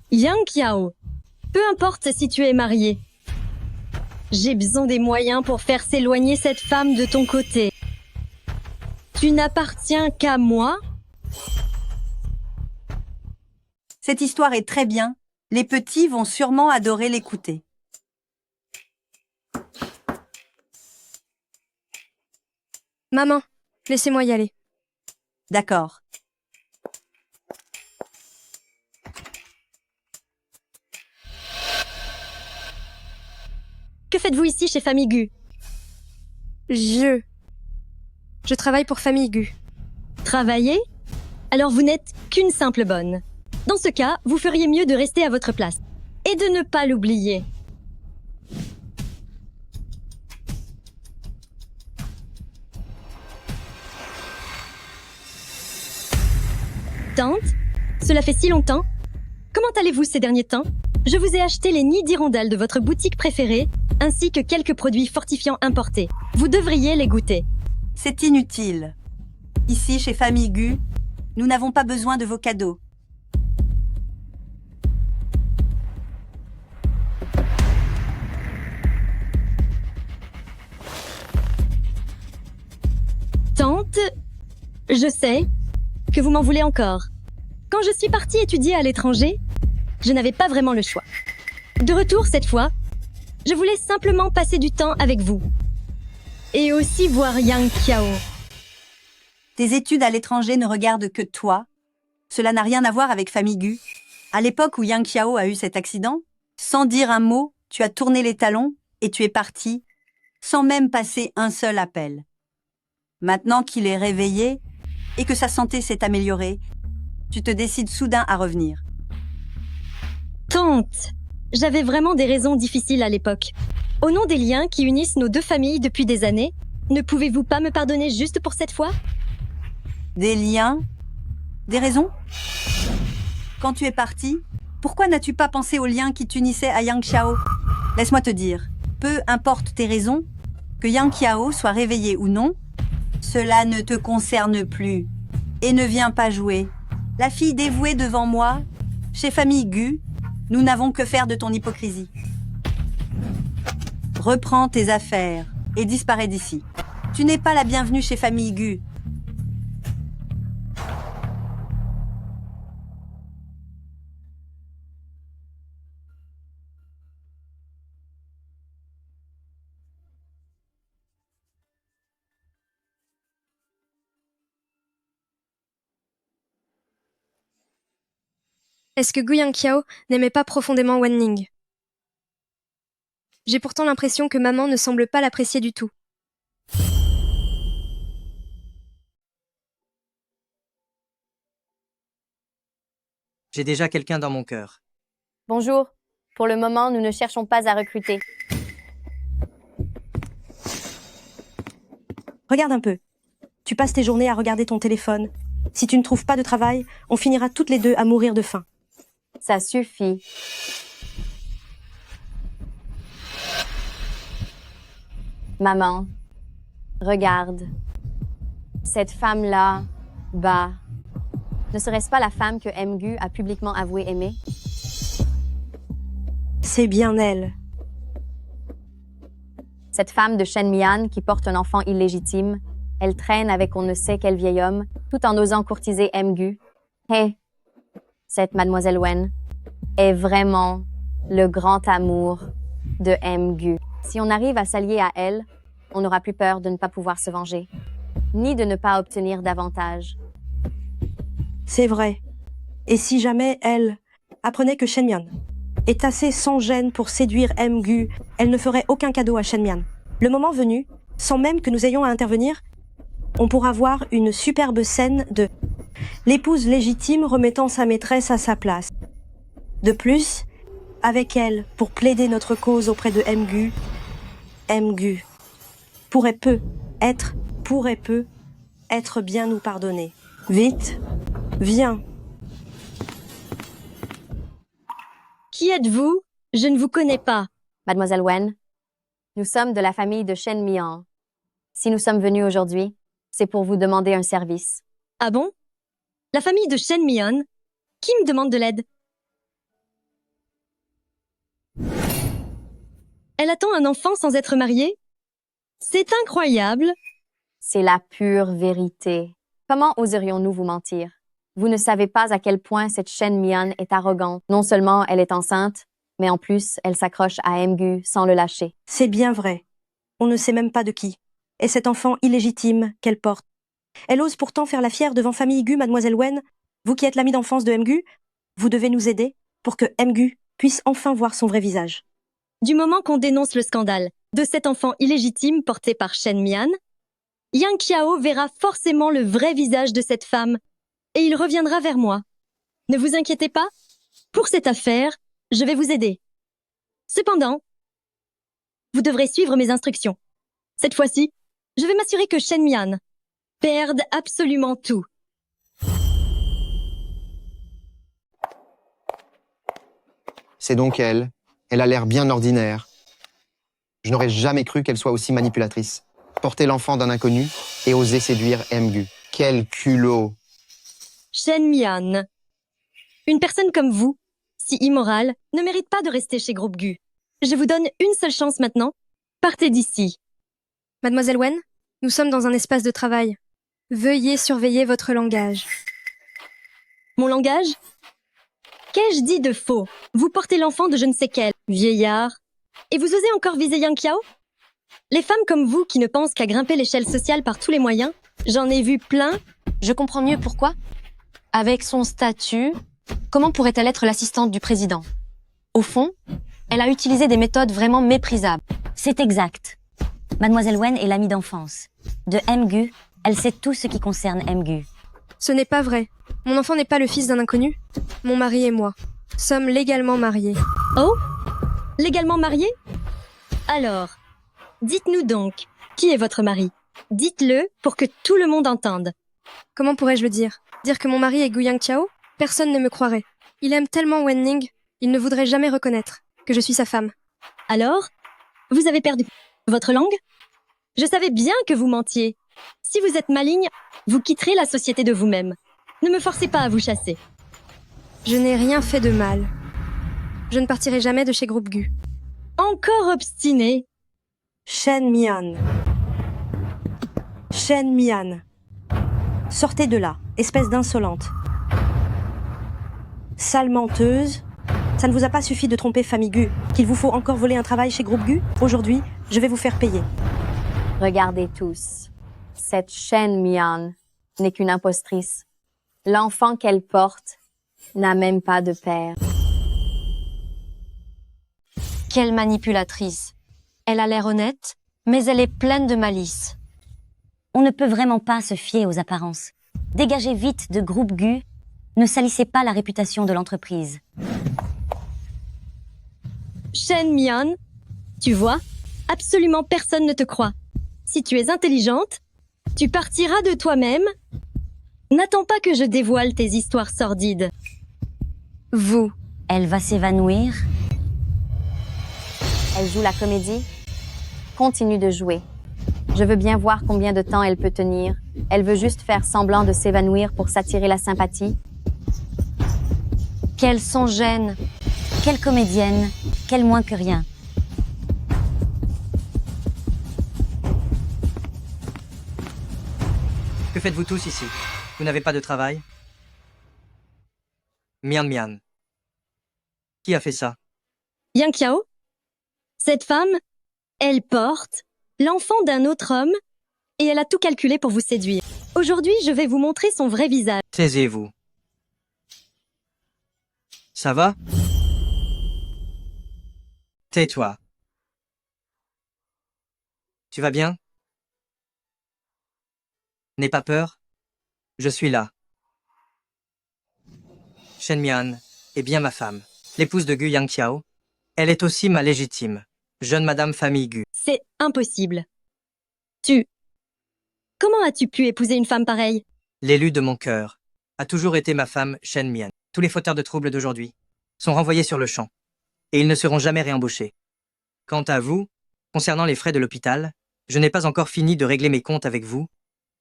Yang Qiao, peu importe si tu es marié. J'ai besoin des moyens pour faire s'éloigner cette femme de ton côté. Tu n'appartiens qu'à moi? Cette histoire est très bien. Les petits vont sûrement adorer l'écouter. Maman, laissez-moi y aller. D'accord. Que faites-vous ici chez Famille Gu? Je travaille pour Famille Gu. Travailler? Alors vous n'êtes qu'une simple bonne. Dans ce cas, vous feriez mieux de rester à votre place. Et de ne pas l'oublier. Tante, cela fait si longtemps. Comment allez-vous ces derniers temps? Je vous ai acheté les nids d'hirondelles de votre boutique préférée, ainsi que quelques produits fortifiants importés. Vous devriez les goûter. C'est inutile. Ici, chez Famille Gu, nous n'avons pas besoin de vos cadeaux. Je sais que vous m'en voulez encore. Quand je suis partie étudier à l'étranger, je n'avais pas vraiment le choix. De retour cette fois, je voulais simplement passer du temps avec vous. Et aussi voir Yang Qiao. Tes études à l'étranger ne regardent que toi. Cela n'a rien à voir avec famille Gu. À l'époque où Yang Qiao a eu cet accident, sans dire un mot, tu as tourné les talons et tu es parti, sans même passer un seul appel. Maintenant qu'il est réveillé et que sa santé s'est améliorée, tu te décides soudain à revenir. Tante, j'avais vraiment des raisons difficiles à l'époque. Au nom des liens qui unissent nos deux familles depuis des années, ne pouvez-vous pas me pardonner juste pour cette fois? Des liens? Des raisons? Quand tu es parti, pourquoi n'as-tu pas pensé aux liens qui t'unissaient à Yang Qiao? Laisse-moi te dire, peu importe tes raisons, que Yang Qiao soit réveillé ou non, cela ne te concerne plus. Et ne viens pas jouer. La fille dévouée devant moi, chez famille Gu, nous n'avons que faire de ton hypocrisie. Reprends tes affaires et disparais d'ici. Tu n'es pas la bienvenue chez famille Gu. Est-ce que Gu Yangqiao n'aimait pas profondément Wan Ning? J'ai pourtant l'impression que maman ne semble pas l'apprécier du tout. J'ai déjà quelqu'un dans mon cœur. Bonjour. Pour le moment, nous ne cherchons pas à recruter. Regarde un peu. Tu passes tes journées à regarder ton téléphone. Si tu ne trouves pas de travail, on finira toutes les deux à mourir de faim. Ça suffit. Maman, regarde. Cette femme-là, bah, ne serait-ce pas la femme que Gu a publiquement avoué aimer? C'est bien elle. Cette femme de Shen Mian qui porte un enfant illégitime, elle traîne avec on ne sait quel vieil homme, tout en osant courtiser Gu. Hé, cette mademoiselle Wen est vraiment le grand amour de Gu. Si on arrive à s'allier à elle, on n'aura plus peur de ne pas pouvoir se venger, ni de ne pas obtenir davantage. C'est vrai. Et si jamais elle apprenait que Shen Mian est assez sans gêne pour séduire Gu, elle ne ferait aucun cadeau à Shen Mian. Le moment venu, sans même que nous ayons à intervenir, on pourra voir une superbe scène de l'épouse légitime remettant sa maîtresse à sa place. De plus, avec elle, pour plaider notre cause auprès de Gu pourrait peu être bien nous pardonner. Vite, viens. Qui êtes-vous? Je ne vous connais pas. Mademoiselle Wen, nous sommes de la famille de Shen Mian. Si nous sommes venus aujourd'hui, c'est pour vous demander un service. Ah bon? La famille de Shen Mian? Qui me demande de l'aide? Elle attend un enfant sans être mariée? C'est incroyable. C'est la pure vérité. Comment oserions-nous vous mentir? Vous ne savez pas à quel point cette Shen Mian est arrogante. Non seulement elle est enceinte, mais en plus, elle s'accroche à Gu sans le lâcher. C'est bien vrai. On ne sait même pas de qui est cet enfant illégitime qu'elle porte. Elle ose pourtant faire la fière devant famille Gu, mademoiselle Wen. Vous qui êtes l'amie d'enfance de Gu, vous devez nous aider pour que Gu puisse enfin voir son vrai visage. Du moment qu'on dénonce le scandale de cet enfant illégitime porté par Shen Mian, Yang Qiao verra forcément le vrai visage de cette femme et il reviendra vers moi. Ne vous inquiétez pas, pour cette affaire, je vais vous aider. Cependant, vous devrez suivre mes instructions. Cette fois-ci, je vais m'assurer que Shen Mian perde absolument tout. C'est donc elle. Elle a l'air bien ordinaire. Je n'aurais jamais cru qu'elle soit aussi manipulatrice. Porter l'enfant d'un inconnu et oser séduire Gu. Quel culot! Shen Mian. Une personne comme vous, si immorale, ne mérite pas de rester chez Groupe Gu. Je vous donne une seule chance maintenant. Partez d'ici. Mademoiselle Wen, nous sommes dans un espace de travail. Veuillez surveiller votre langage. Mon langage? Qu'ai-je dit de faux? Vous portez l'enfant de je ne sais quel vieillard. Et vous osez encore viser Yang Qiao? Les femmes comme vous qui ne pensent qu'à grimper l'échelle sociale par tous les moyens, j'en ai vu plein. Je comprends mieux pourquoi. Avec son statut, comment pourrait-elle être l'assistante du président? Au fond, elle a utilisé des méthodes vraiment méprisables. C'est exact. Mademoiselle Wen est l'amie d'enfance. De Mgu, elle sait tout ce qui concerne Mgu. Ce n'est pas vrai. Mon enfant n'est pas le fils d'un inconnu. Mon mari et moi sommes légalement mariés. Oh? Légalement mariés? Alors, dites-nous donc, qui est votre mari? Dites-le pour que tout le monde entende. Comment pourrais-je le dire? Dire que mon mari est Gu Yangqiao? Personne ne me croirait. Il aime tellement Wen Ning, il ne voudrait jamais reconnaître que je suis sa femme. Alors, vous avez perdu votre langue? Je savais bien que vous mentiez. Si vous êtes maligne, vous quitterez la société de vous-même. Ne me forcez pas à vous chasser. Je n'ai rien fait de mal. Je ne partirai jamais de chez Groupe Gu. Encore obstiné. Shen Mian. Shen Mian. Sortez de là, espèce d'insolente. Sale menteuse. Ça ne vous a pas suffi de tromper famille Gu, qu'il vous faut encore voler un travail chez Groupe Gu? Aujourd'hui, je vais vous faire payer. Regardez tous. Cette Shen Mian n'est qu'une impostrice. L'enfant qu'elle porte n'a même pas de père. Quelle manipulatrice. Elle a l'air honnête, mais elle est pleine de malice. On ne peut vraiment pas se fier aux apparences. Dégagez vite de Groupe Gu. Ne salissez pas la réputation de l'entreprise. Shen Mian, tu vois, absolument personne ne te croit. Si tu es intelligente, tu partiras de toi-même. N'attends pas que je dévoile tes histoires sordides. Vous. Elle va s'évanouir. Elle joue la comédie? Continue de jouer. Je veux bien voir combien de temps elle peut tenir. Elle veut juste faire semblant de s'évanouir pour s'attirer la sympathie. Qu'elle s'en gêne. Quelle comédienne, quelle moins que rien. Que faites-vous tous ici? Vous n'avez pas de travail? Mian Mian. Qui a fait ça? Yang Qiao? Cette femme, elle porte l'enfant d'un autre homme et elle a tout calculé pour vous séduire. Aujourd'hui, je vais vous montrer son vrai visage. Taisez-vous. Ça va? Tais-toi. Tu vas bien? N'aie pas peur. Je suis là. Shen Mian est bien ma femme, l'épouse de Gu Yangqiao. Elle est aussi ma légitime, jeune madame famille Gu. C'est impossible. Comment as-tu pu épouser une femme pareille? L'élu de mon cœur a toujours été ma femme Shen Mian. Tous les fauteurs de troubles d'aujourd'hui sont renvoyés sur le champ, et ils ne seront jamais réembauchés. Quant à vous, concernant les frais de l'hôpital, je n'ai pas encore fini de régler mes comptes avec vous,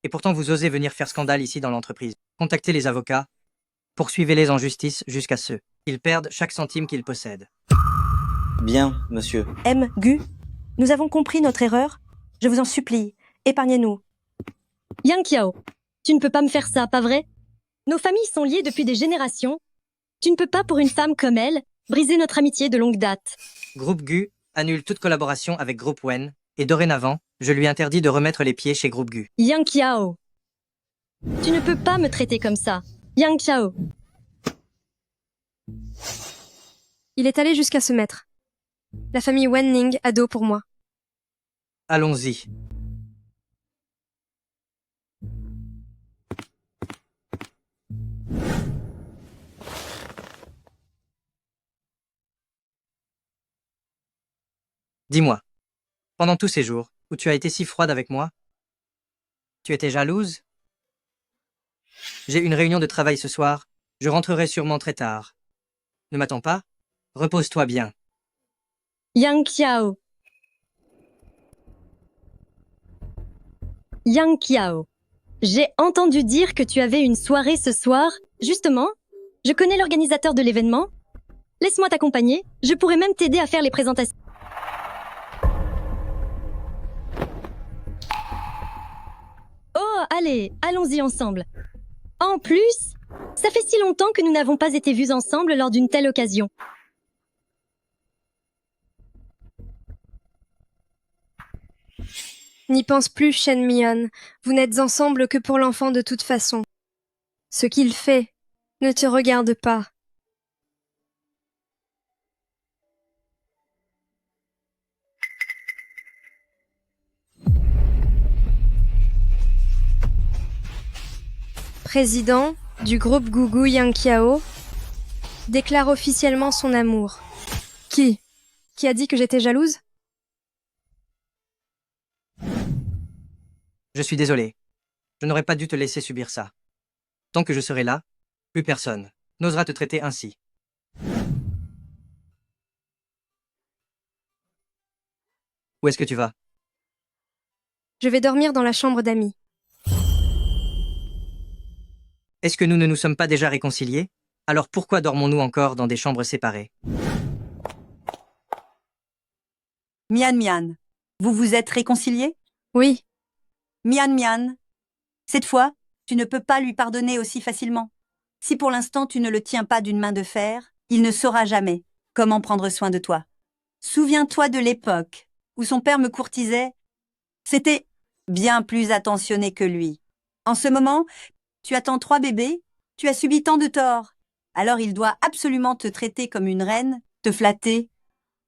et pourtant vous osez venir faire scandale ici dans l'entreprise. Contactez les avocats, poursuivez-les en justice jusqu'à ce qu'ils perdent chaque centime qu'ils possèdent. Bien, monsieur. Gu, nous avons compris notre erreur. Je vous en supplie, épargnez-nous. Yang Qiao, tu ne peux pas me faire ça, pas vrai? Nos familles sont liées depuis des générations. Tu ne peux pas, pour une femme comme elle, briser notre amitié de longue date. Groupe Gu annule toute collaboration avec Groupe Wen, et dorénavant, je lui interdis de remettre les pieds chez Groupe Gu. Yang Qiao, tu ne peux pas me traiter comme ça. Yang Qiao. Il est allé jusqu'à se mettre. La famille Wen Ning a dos pour moi. Allons-y. Dis-moi, pendant tous ces jours où tu as été si froide avec moi, tu étais jalouse? J'ai une réunion de travail ce soir, je rentrerai sûrement très tard. Ne m'attends pas, repose-toi bien. Yang Qiao. Yang Qiao, j'ai entendu dire que tu avais une soirée ce soir. Justement, je connais l'organisateur de l'événement. Laisse-moi t'accompagner, je pourrais même t'aider à faire les présentations. Oh, Allez, allons-y ensemble. En plus, ça fait si longtemps que nous n'avons pas été vus ensemble lors d'une telle occasion. N'y pense plus, Shen Mian. Vous n'êtes ensemble que pour l'enfant de toute façon. Ce qu'il fait ne te regarde pas. Président du groupe Gugu Yanqiao déclare officiellement son amour. Qui a dit que j'étais jalouse? Je suis désolé. Je n'aurais pas dû te laisser subir ça. Tant que je serai là, plus personne n'osera te traiter ainsi. Où est-ce que tu vas? Je vais dormir dans la chambre d'amis. Est-ce que nous ne nous sommes pas déjà réconciliés? Alors pourquoi dormons-nous encore dans des chambres séparées? Mian Mian, vous vous êtes réconciliés? Oui. Mian Mian, cette fois, tu ne peux pas lui pardonner aussi facilement. Si pour l'instant tu ne le tiens pas d'une main de fer, il ne saura jamais comment prendre soin de toi. Souviens-toi de l'époque où son père me courtisait. C'était bien plus attentionné que lui. En ce moment, tu attends 3 bébés, tu as subi tant de torts. Alors il doit absolument te traiter comme une reine, te flatter,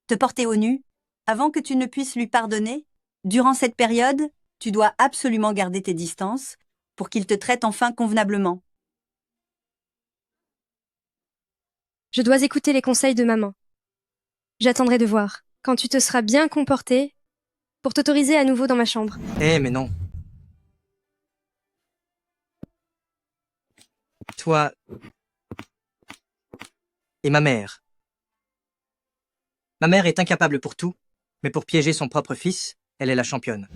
te porter au nu. Avant que tu ne puisses lui pardonner, durant cette période, tu dois absolument garder tes distances pour qu'il te traite enfin convenablement. Je dois écouter les conseils de maman. J'attendrai de voir, quand tu te seras bien comporté, pour t'autoriser à nouveau dans ma chambre. Eh, mais non. Toi et ma mère. Ma mère est incapable pour tout, mais pour piéger son propre fils, elle est la championne.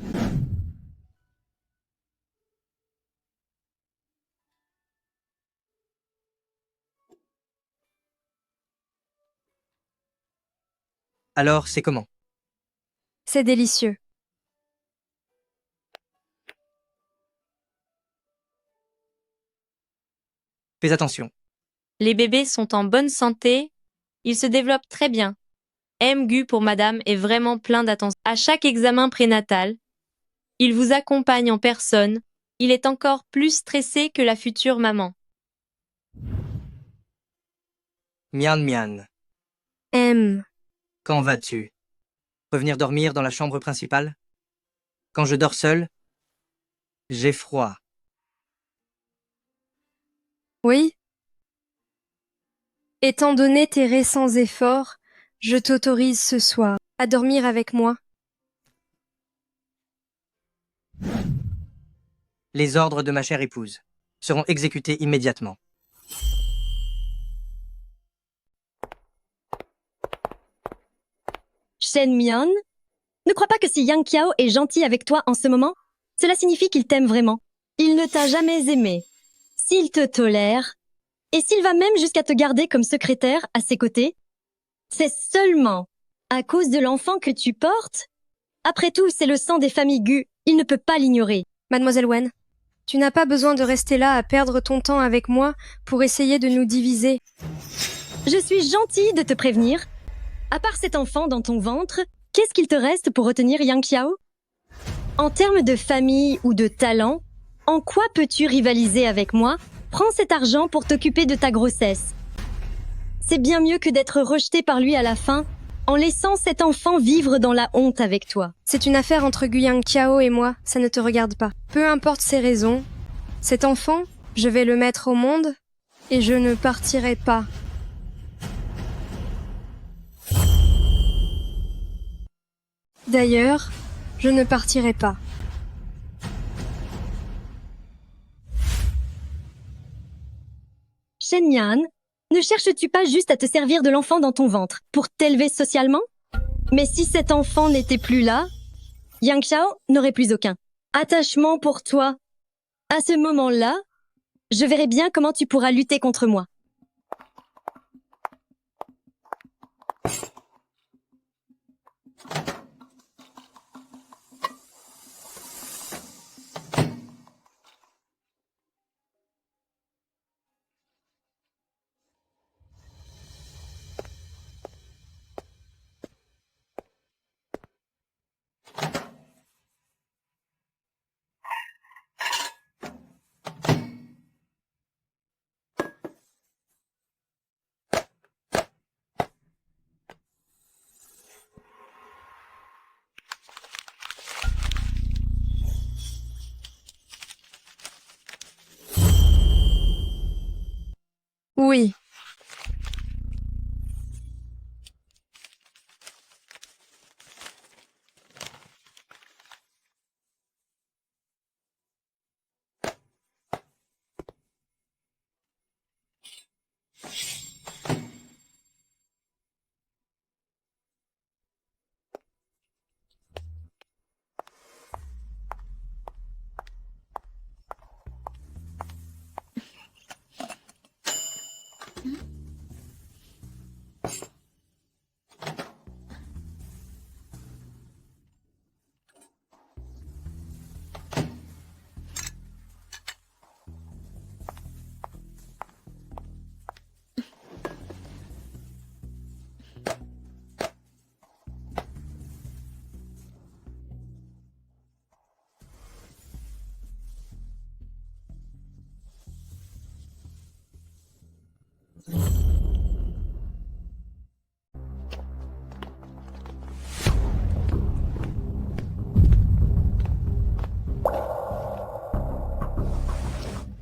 Alors, c'est comment? C'est délicieux. Fais attention. Les bébés sont en bonne santé, ils se développent très bien. MGU pour madame est vraiment plein d'attention. À chaque examen prénatal, il vous accompagne en personne, il est encore plus stressé que la future maman. Mian Mian, quand vas-tu? Revenir dormir dans la chambre principale? Quand je dors seul, j'ai froid. Oui. Étant donné tes récents efforts, je t'autorise ce soir à dormir avec moi. Les ordres de ma chère épouse seront exécutés immédiatement. Shen Mian, ne crois pas que si Yang Qiao est gentil avec toi en ce moment, cela signifie qu'il t'aime vraiment. Il ne t'a jamais aimé. S'il te tolère, et s'il va même jusqu'à te garder comme secrétaire à ses côtés, c'est seulement à cause de l'enfant que tu portes. Après tout, c'est le sang des familles Gu, il ne peut pas l'ignorer. Mademoiselle Wen, tu n'as pas besoin de rester là à perdre ton temps avec moi pour essayer de nous diviser. Je suis gentille de te prévenir. À part cet enfant dans ton ventre, qu'est-ce qu'il te reste pour retenir Yang Qiao? En termes de famille ou de talent, en quoi peux-tu rivaliser avec moi? Prends cet argent pour t'occuper de ta grossesse. C'est bien mieux que d'être rejeté par lui à la fin, en laissant cet enfant vivre dans la honte avec toi. C'est une affaire entre Gu Yanqiao et moi, ça ne te regarde pas. Peu importe ses raisons, cet enfant, je vais le mettre au monde et je ne partirai pas. D'ailleurs, je ne partirai pas. Shen Mian, ne cherches-tu pas juste à te servir de l'enfant dans ton ventre pour t'élever socialement? Mais si cet enfant n'était plus là, Yang Qiao n'aurait plus aucun attachement pour toi. À ce moment-là, je verrai bien comment tu pourras lutter contre moi. Oui.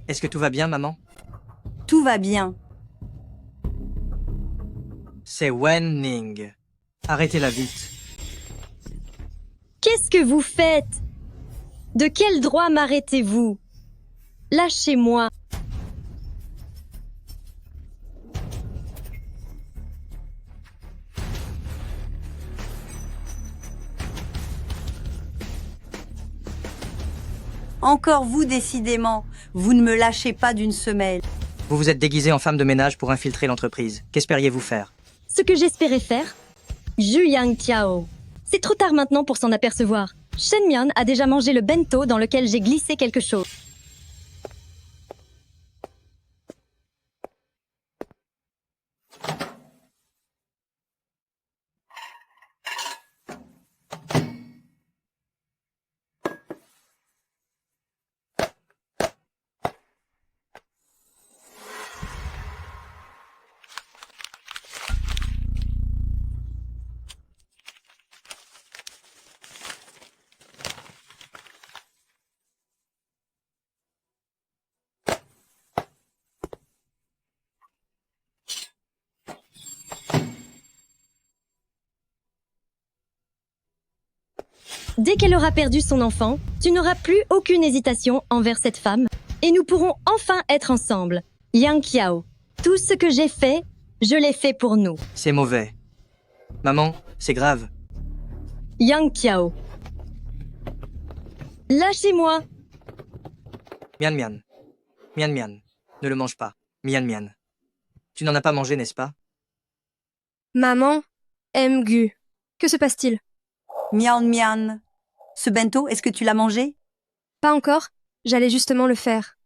Est-ce que tout va bien, maman? Tout va bien. C'est Wen Ning. Arrêtez-la vite. Qu'est-ce que vous faites? De quel droit m'arrêtez-vous? Lâchez-moi. Encore vous, décidément. Vous ne me lâchez pas d'une semelle. Vous vous êtes déguisé en femme de ménage pour infiltrer l'entreprise. Qu'espériez-vous faire? Ce que j'espérais faire? Ju Yang Tiao. C'est trop tard maintenant pour s'en apercevoir. Shen Mian a déjà mangé le bento dans lequel j'ai glissé quelque chose. Dès qu'elle aura perdu son enfant, tu n'auras plus aucune hésitation envers cette femme, et nous pourrons enfin être ensemble. Yang Qiao, tout ce que j'ai fait, je l'ai fait pour nous. C'est mauvais. Maman, c'est grave. Yang Qiao. Lâchez-moi. Mian Mian. Mian Mian. Ne le mange pas. Mian Mian. Tu n'en as pas mangé, n'est-ce pas? Maman, Gu. Que se passe-t-il? Mian Mian. Ce bento, est-ce que tu l'as mangé? Pas encore. J'allais justement le faire.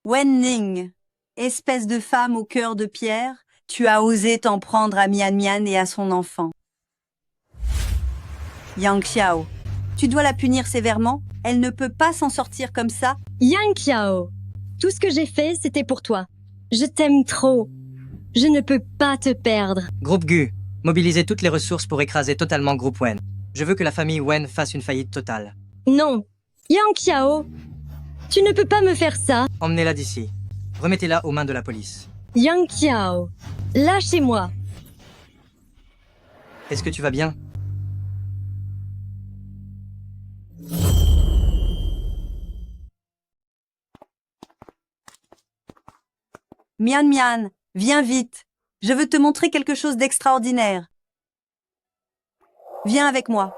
Wen Ning, espèce de femme au cœur de pierre, tu as osé t'en prendre à Mian Mian et à son enfant. Yang Xiao, tu dois la punir sévèrement. Elle ne peut pas s'en sortir comme ça. Yang Qiao, tout ce que j'ai fait, c'était pour toi. Je t'aime trop. Je ne peux pas te perdre. Groupe Gu, mobilisez toutes les ressources pour écraser totalement Groupe Wen. Je veux que la famille Wen fasse une faillite totale. Non. Yang Qiao, tu ne peux pas me faire ça. Emmenez-la d'ici. Remettez-la aux mains de la police. Yang Qiao, lâchez-moi. Est-ce que tu vas bien? Mian Mian, viens vite. Je veux te montrer quelque chose d'extraordinaire. Viens avec moi.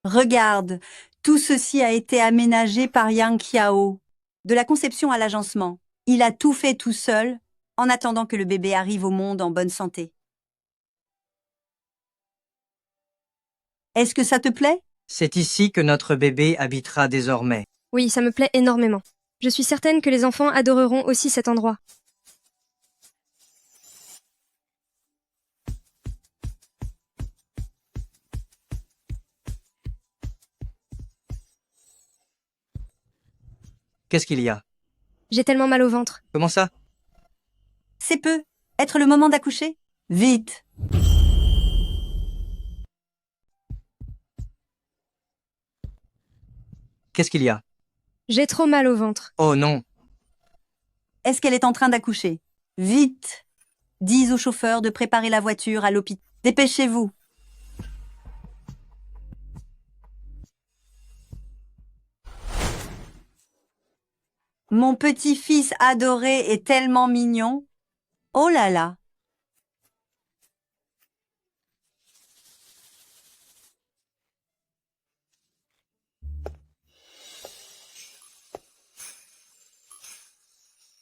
Regarde, tout ceci a été aménagé par Yang Qiao. De la conception à l'agencement. Il a tout fait tout seul, en attendant que le bébé arrive au monde en bonne santé. Est-ce que ça te plaît? C'est ici que notre bébé habitera désormais. Oui, ça me plaît énormément. Je suis certaine que les enfants adoreront aussi cet endroit. Qu'est-ce qu'il y a? J'ai tellement mal au ventre. Comment ça? C'est peu. Être le moment d'accoucher? Vite. Qu'est-ce qu'il y a? J'ai trop mal au ventre. Oh non. Est-ce qu'elle est en train d'accoucher? Vite. Dis au chauffeur de préparer la voiture à l'hôpital. Dépêchez-vous. Mon petit-fils adoré est tellement mignon. Oh là là.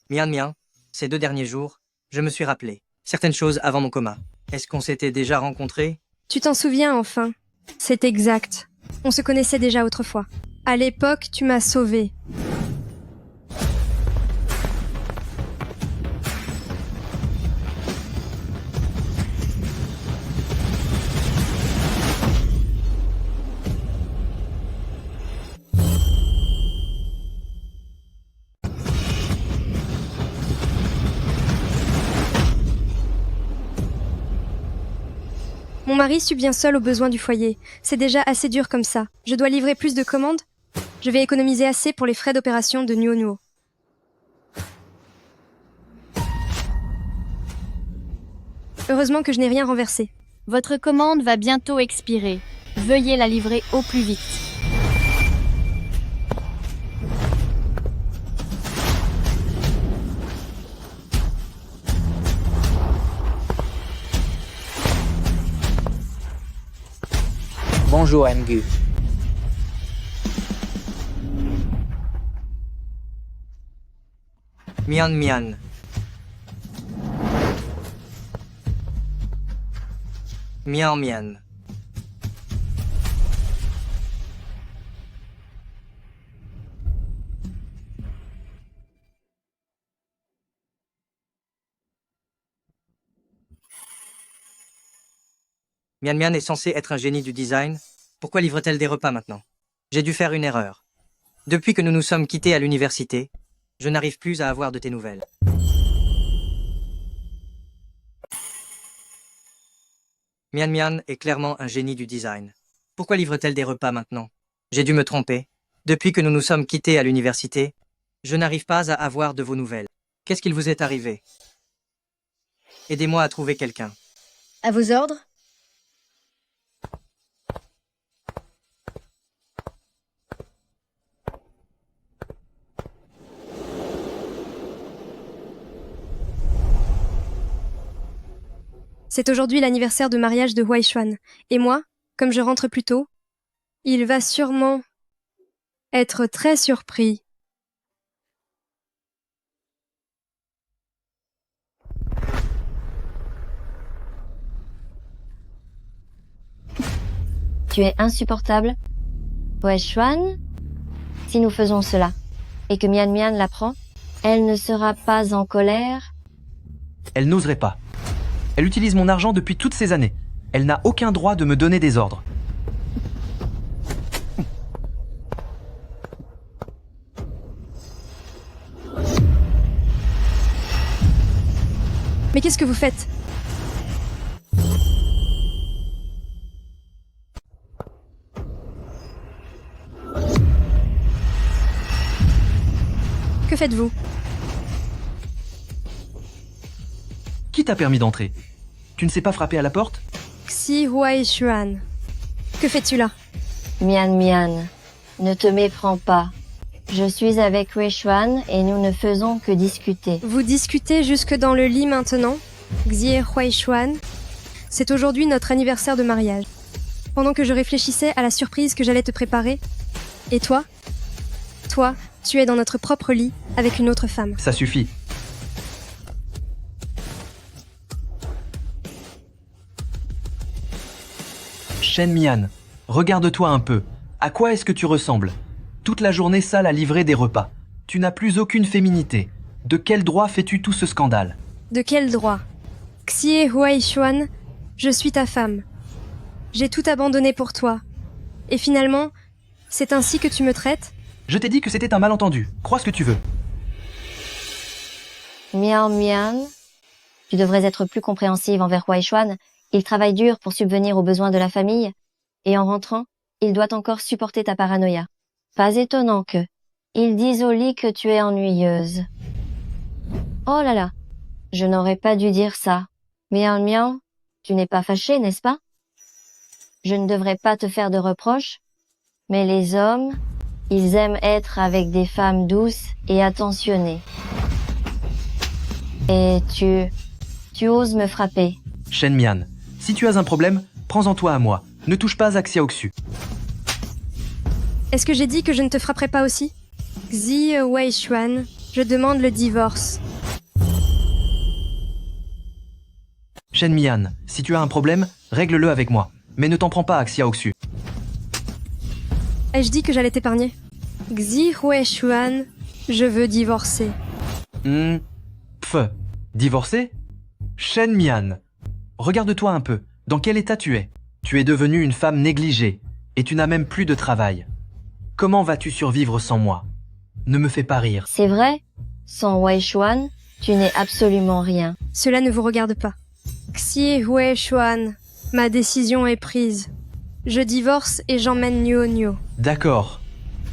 Mian, ces 2 derniers jours, je me suis rappelé certaines choses avant mon coma. Est-ce qu'on s'était déjà rencontrés? Tu t'en souviens enfin? C'est exact. On se connaissait déjà autrefois. À l'époque, tu m'as sauvée. Mon mari subvient seul aux besoins du foyer. C'est déjà assez dur comme ça. Je dois livrer plus de commandes? Je vais économiser assez pour les frais d'opération de Nuo Nuo. Heureusement que je n'ai rien renversé. Votre commande va bientôt expirer. Veuillez la livrer au plus vite. Bonjour Mgu. Mian. Mian. Mian est censé être un génie du design. Pourquoi livre-t-elle des repas maintenant? J'ai dû faire une erreur. Depuis que nous nous sommes quittés à l'université, je n'arrive plus à avoir de tes nouvelles. Mian est clairement un génie du design. Pourquoi livre-t-elle des repas maintenant? J'ai dû me tromper. Depuis que nous nous sommes quittés à l'université, je n'arrive pas à avoir de vos nouvelles. Qu'est-ce qu'il vous est arrivé? Aidez-moi à trouver quelqu'un. À vos ordres? C'est aujourd'hui l'anniversaire de mariage de Huai Xuan. Et moi, comme je rentre plus tôt, il va sûrement être très surpris. Tu es insupportable. Huai Xuan, si nous faisons cela, et que Mian l'apprend, elle ne sera pas en colère. Elle n'oserait pas. Elle utilise mon argent depuis toutes ces années. Elle n'a aucun droit de me donner des ordres. Mais qu'est-ce que vous faites? Que faites-vous? Qui t'a permis d'entrer? Tu ne sais pas frapper à la porte? Xi Huai Xuan. Que fais-tu là? Mian, ne te méprends pas. Je suis avec Huai Xuan et nous ne faisons que discuter. Vous discutez jusque dans le lit maintenant? Xie Huai Xuan. C'est aujourd'hui notre anniversaire de mariage. Pendant que je réfléchissais à la surprise que j'allais te préparer. Et toi? Toi, tu es dans notre propre lit avec une autre femme. Ça suffit. Shen Mian, regarde-toi un peu. À quoi est-ce que tu ressembles? Toute la journée sale à livrer des repas. Tu n'as plus aucune féminité. De quel droit fais-tu tout ce scandale? De quel droit? Xie Huai Xuan, je suis ta femme. J'ai tout abandonné pour toi. Et finalement, c'est ainsi que tu me traites? Je t'ai dit que c'était un malentendu. Crois ce que tu veux. Mian, Tu devrais être plus compréhensive envers Huaishuan. Il travaille dur pour subvenir aux besoins de la famille. Et en rentrant, il doit encore supporter ta paranoïa. Pas étonnant que... Ils disent au lit que tu es ennuyeuse. Oh là là, je n'aurais pas dû dire ça. Miao Miao, tu n'es pas fâchée, n'est-ce pas? Je ne devrais pas te faire de reproches, mais les hommes, ils aiment être avec des femmes douces et attentionnées. Et tu oses me frapper. Shen Mian, si tu as un problème, prends-en toi à moi. Ne touche pas à Xiaoxu. Est-ce que j'ai dit que je ne te frapperai pas aussi? Xi Weishuan, je demande le divorce. Shen Mian, si tu as un problème, règle-le avec moi. Mais ne t'en prends pas à Xiaoxu. Ai-je dit que j'allais t'épargner? Xi Weishuan, je veux divorcer. Divorcé? Shen Mian, regarde-toi un peu. Dans quel état tu es? Tu es devenue une femme négligée. Et tu n'as même plus de travail. Comment vas-tu survivre sans moi? Ne me fais pas rire. C'est vrai? Sans Weishuan, tu n'es absolument rien. Cela ne vous regarde pas. Xi Weishuan, ma décision est prise. Je divorce et j'emmène Nuo Nuo. D'accord.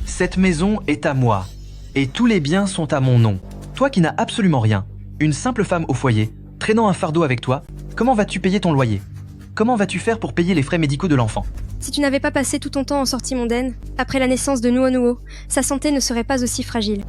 Cette maison est à moi. Et tous les biens sont à mon nom. Toi qui n'as absolument rien, une simple femme au foyer, traînant un fardeau avec toi, comment vas-tu payer ton loyer? Comment vas-tu faire pour payer les frais médicaux de l'enfant? Si tu n'avais pas passé tout ton temps en sortie mondaine, après la naissance de Nuo Nuo, sa santé ne serait pas aussi fragile.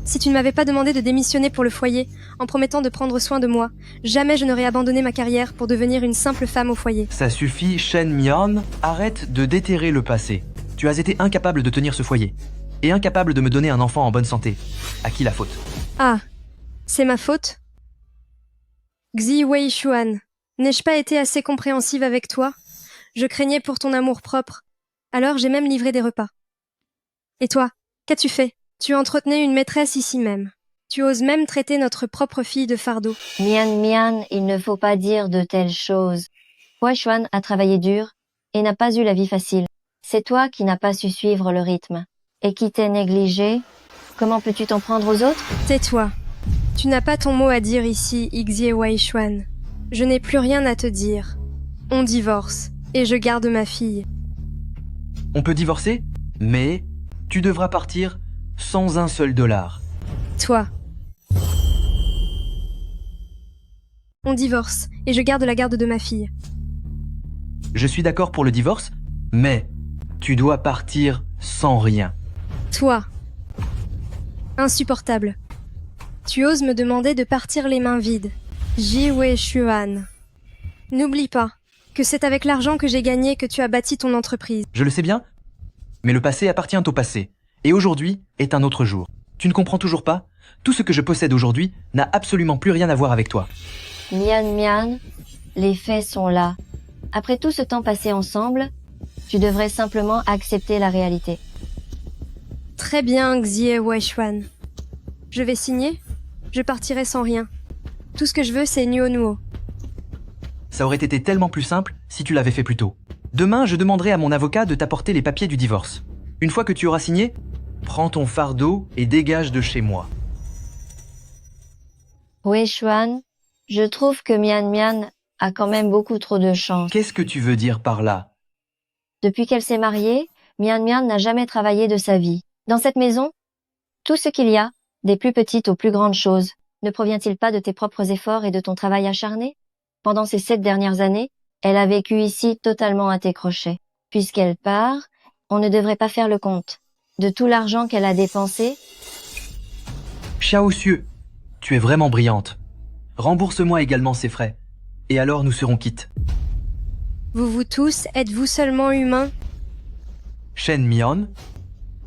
Si tu ne m'avais pas demandé de démissionner pour le foyer, en promettant de prendre soin de moi, jamais je n'aurais abandonné ma carrière pour devenir une simple femme au foyer. Ça suffit, Shen Mian, arrête de déterrer le passé. Tu as été incapable de tenir ce foyer. Et incapable de me donner un enfant en bonne santé. À qui la faute? Ah, c'est ma faute? Xi Weishuan, n'ai-je pas été assez compréhensive avec toi? Je craignais pour ton amour-propre. Alors j'ai même livré des repas. Et toi, qu'as-tu fait? Tu entretenais une maîtresse ici même. Tu oses même traiter notre propre fille de fardeau. Mian Mian, il ne faut pas dire de telles choses. Huaishuan a travaillé dur et n'a pas eu la vie facile. C'est toi qui n'as pas su suivre le rythme. Et qui t'es négligé. Comment peux-tu t'en prendre aux autres? Tais-toi. Tu n'as pas ton mot à dire ici, Xie Weishuan. Je n'ai plus rien à te dire. On divorce, et je garde ma fille. On peut divorcer, mais tu devras partir sans un seul dollar. Toi. On divorce, et je garde la garde de ma fille. Je suis d'accord pour le divorce, mais tu dois partir sans rien. Toi. Insupportable. Tu oses me demander de partir les mains vides. Ji Weishuan. N'oublie pas que c'est avec l'argent que j'ai gagné que tu as bâti ton entreprise. Je le sais bien, mais le passé appartient au passé. Et aujourd'hui est un autre jour. Tu ne comprends toujours pas? Tout ce que je possède aujourd'hui n'a absolument plus rien à voir avec toi. Mian Mian, les faits sont là. Après tout ce temps passé ensemble, tu devrais simplement accepter la réalité. Très bien, Xie Weishuan. Je vais signer. Je partirai sans rien. Tout ce que je veux, c'est Nuo Nuo. Ça aurait été tellement plus simple si tu l'avais fait plus tôt. Demain, je demanderai à mon avocat de t'apporter les papiers du divorce. Une fois que tu auras signé, prends ton fardeau et dégage de chez moi. Weishuan, je trouve que Mian Mian a quand même beaucoup trop de chance. Qu'est-ce que tu veux dire par là? Depuis qu'elle s'est mariée, Mian Mian n'a jamais travaillé de sa vie. Dans cette maison, tout ce qu'il y a, des plus petites aux plus grandes choses, ne provient-il pas de tes propres efforts et de ton travail acharné? Pendant ces 7 dernières années, elle a vécu ici totalement à tes crochets. Puisqu'elle part, on ne devrait pas faire le compte. De tout l'argent qu'elle a dépensé... Xiaoxiu, tu es vraiment brillante. Rembourse-moi également ces frais. Et alors nous serons quittes. Vous tous, êtes-vous seulement humains? Shen Mian,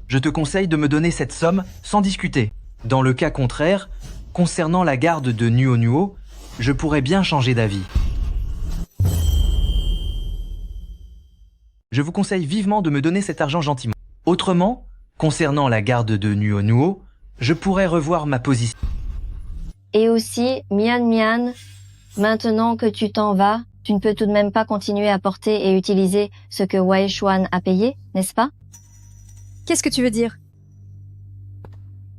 je te conseille de me donner cette somme sans discuter. Dans le cas contraire, concernant la garde de Nuo Nuo, je pourrais bien changer d'avis. Je vous conseille vivement de me donner cet argent gentiment. Autrement, concernant la garde de Nuo Nuo, je pourrais revoir ma position. Et aussi, Mian Mian, maintenant que tu t'en vas, tu ne peux tout de même pas continuer à porter et utiliser ce que Weishuan a payé, n'est-ce pas? Qu'est-ce que tu veux dire?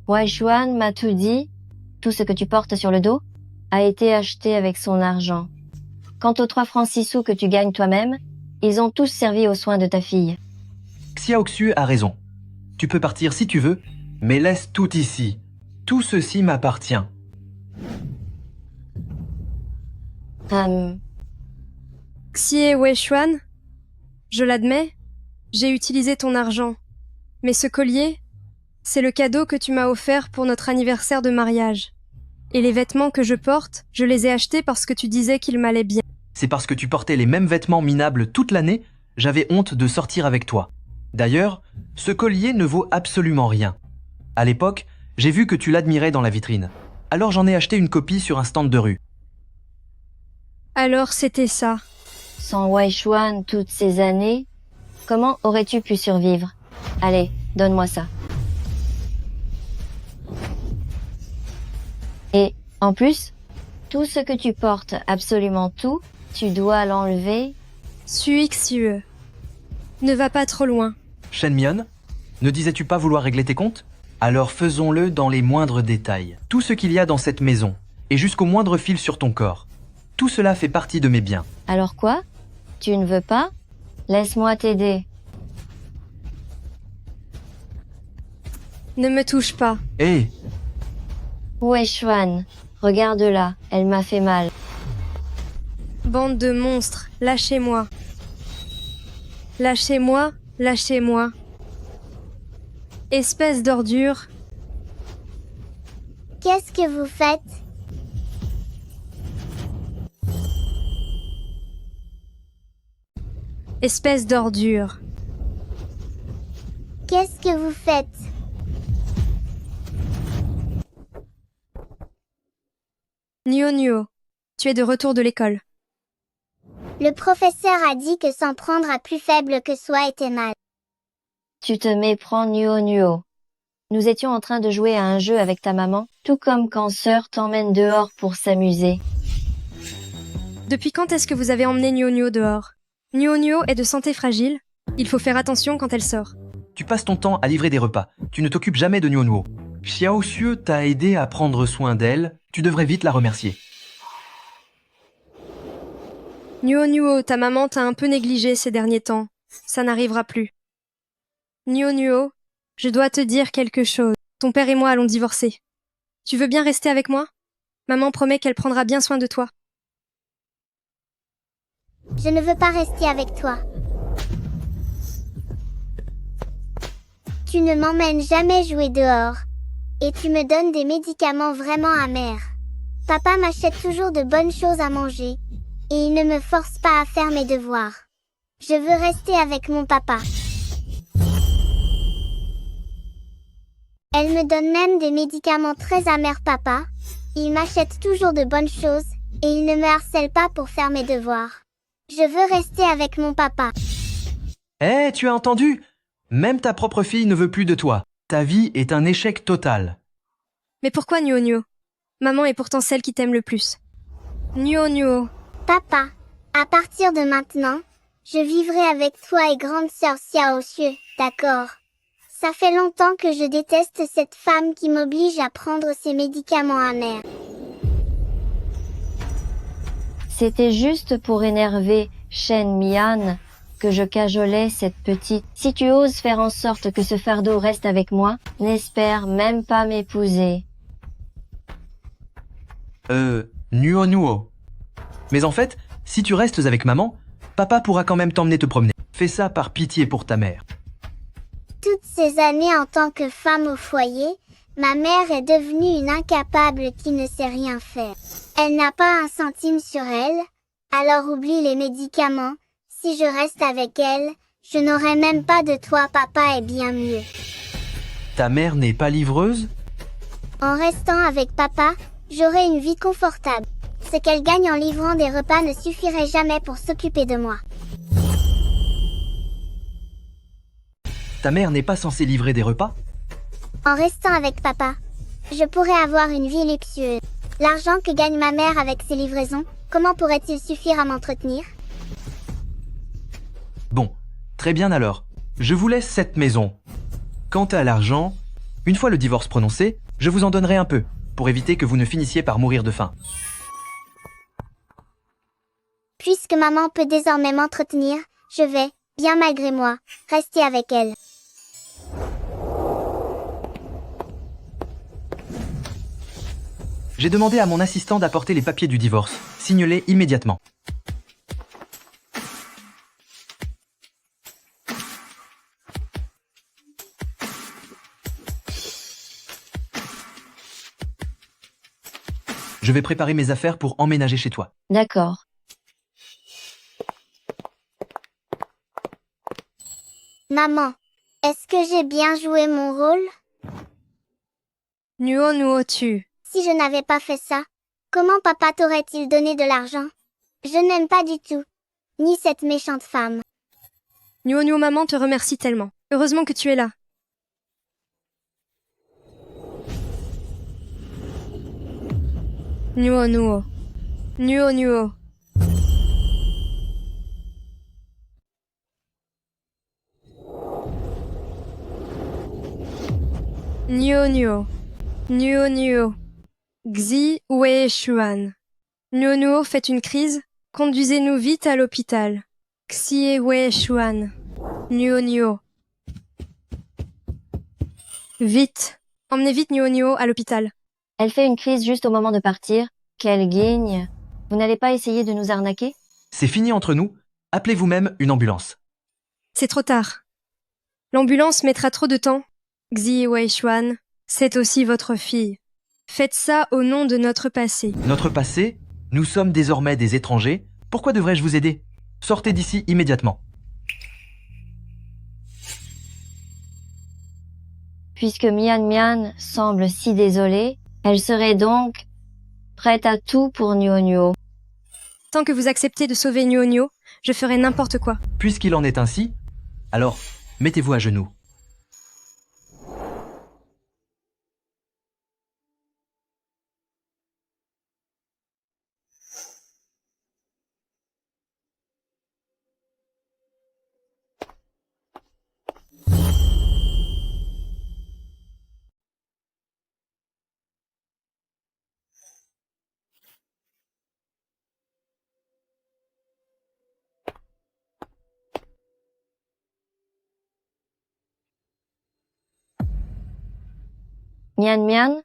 Weishuan m'a tout dit, tout ce que tu portes sur le dos. a été acheté avec son argent. Quant aux 3 francs 6 sous que tu gagnes toi-même, ils ont tous servi aux soins de ta fille. Xiaoxiu a raison. Tu peux partir si tu veux, mais laisse tout ici. Tout ceci m'appartient. Xie Weishuan, je l'admets, j'ai utilisé ton argent. Mais ce collier, c'est le cadeau que tu m'as offert pour notre anniversaire de mariage. Et les vêtements que je porte, je les ai achetés parce que tu disais qu'ils m'allaient bien. C'est parce que tu portais les mêmes vêtements minables toute l'année, j'avais honte de sortir avec toi. D'ailleurs, ce collier ne vaut absolument rien. À l'époque, j'ai vu que tu l'admirais dans la vitrine. Alors j'en ai acheté une copie sur un stand de rue. Alors c'était ça. Sans Weishuan toutes ces années, comment aurais-tu pu survivre? Allez, donne-moi ça. Et, en plus, tout ce que tu portes, absolument tout, tu dois l'enlever. Xue. Ne va pas trop loin. Shenmion, ne disais-tu pas vouloir régler tes comptes? Alors faisons-le dans les moindres détails. Tout ce qu'il y a dans cette maison, et jusqu'au moindre fil sur ton corps. Tout cela fait partie de mes biens. Alors quoi? Tu ne veux pas? Laisse-moi t'aider. Ne me touche pas. Hé! Weishuan, regarde-la, elle m'a fait mal. Bande de monstres, lâchez-moi. Lâchez-moi, lâchez-moi. Espèce d'ordure. Qu'est-ce que vous faites? Espèce d'ordure. Qu'est-ce que vous faites? Nuo, tu es de retour de l'école. Le professeur a dit que s'en prendre à plus faible que soi était mal. Tu te méprends, Nuo. Nous étions en train de jouer à un jeu avec ta maman, tout comme quand sœur t'emmène dehors pour s'amuser. Depuis quand est-ce que vous avez emmené Nuo dehors? Nuo est de santé fragile. Il faut faire attention quand elle sort. Tu passes ton temps à livrer des repas. Tu ne t'occupes jamais de Nuo. Xiaoxiu t'a aidé à prendre soin d'elle. Tu devrais vite la remercier. Nuo, ta maman t'a un peu négligé ces derniers temps. Ça n'arrivera plus. Nuo, je dois te dire quelque chose. Ton père et moi allons divorcer. Tu veux bien rester avec moi? Maman promet qu'elle prendra bien soin de toi. Je ne veux pas rester avec toi. Tu ne m'emmènes jamais jouer dehors. Et tu me donnes des médicaments vraiment amers. Papa m'achète toujours de bonnes choses à manger. Et il ne me force pas à faire mes devoirs. Je veux rester avec mon papa. Elle me donne même des médicaments très amers, papa. Il m'achète toujours de bonnes choses. Et il ne me harcèle pas pour faire mes devoirs. Je veux rester avec mon papa. Hé, tu as entendu? Même ta propre fille ne veut plus de toi. Ta vie est un échec total. Mais pourquoi Nuo? Maman est pourtant celle qui t'aime le plus. Nuo. Papa, à partir de maintenant, je vivrai avec toi et grande sœur Xiaoxiu, d'accord? Ça fait longtemps que je déteste cette femme qui m'oblige à prendre ces médicaments amers. C'était juste pour énerver Shenmian que je cajolais cette petite. Si tu oses faire en sorte que ce fardeau reste avec moi, n'espère même pas m'épouser. Nuo. Mais en fait, si tu restes avec maman, papa pourra quand même t'emmener te promener. Fais ça par pitié pour ta mère. Toutes ces années en tant que femme au foyer, ma mère est devenue une incapable qui ne sait rien faire. Elle n'a pas un centime sur elle, alors oublie les médicaments. Si je reste avec elle, je n'aurai même pas de toi, papa est bien mieux. Ta mère n'est pas livreuse? En restant avec papa, j'aurai une vie confortable. Ce qu'elle gagne en livrant des repas ne suffirait jamais pour s'occuper de moi. Ta mère n'est pas censée livrer des repas? En restant avec papa, je pourrais avoir une vie luxueuse. L'argent que gagne ma mère avec ses livraisons, comment pourrait-il suffire à m'entretenir? Bon, très bien alors. Je vous laisse cette maison. Quant à l'argent, une fois le divorce prononcé, je vous en donnerai un peu, pour éviter que vous ne finissiez par mourir de faim. Puisque maman peut désormais m'entretenir, je vais, bien malgré moi, rester avec elle. J'ai demandé à mon assistant d'apporter les papiers du divorce. Signez-les immédiatement. Je vais préparer mes affaires pour emménager chez toi. D'accord. Maman, est-ce que j'ai bien joué mon rôle? Nuo nuo tu. Si je n'avais pas fait ça, comment papa t'aurait-il donné de l'argent? Je n'aime pas du tout, ni cette méchante femme. Nuo nuo maman te remercie tellement. Heureusement que tu es là. Nuo nuo. Nuo nuo. Nuo nuo. Nuo nuo. Xi Wei Xuan. Nuo nuo fait une crise. Conduisez-nous vite à l'hôpital. Xie Wei Xuan. Nuo nuo. Vite. Emmenez vite Nuo nuo à l'hôpital. Elle fait une crise juste au moment de partir. Quelle guigne. Vous n'allez pas essayer de nous arnaquer? C'est fini entre nous. Appelez vous-même une ambulance. C'est trop tard. L'ambulance mettra trop de temps. Xi Wei Xuan, c'est aussi votre fille. Faites ça au nom de notre passé. Notre passé? Nous sommes désormais des étrangers. Pourquoi devrais-je vous aider? Sortez d'ici immédiatement. Puisque Mian Mian semble si désolée, elle serait donc prête à tout pour Nuo Nuo. Tant que vous acceptez de sauver Nuo nuo, je ferai n'importe quoi. Puisqu'il en est ainsi, alors mettez-vous à genoux. Mian Mian,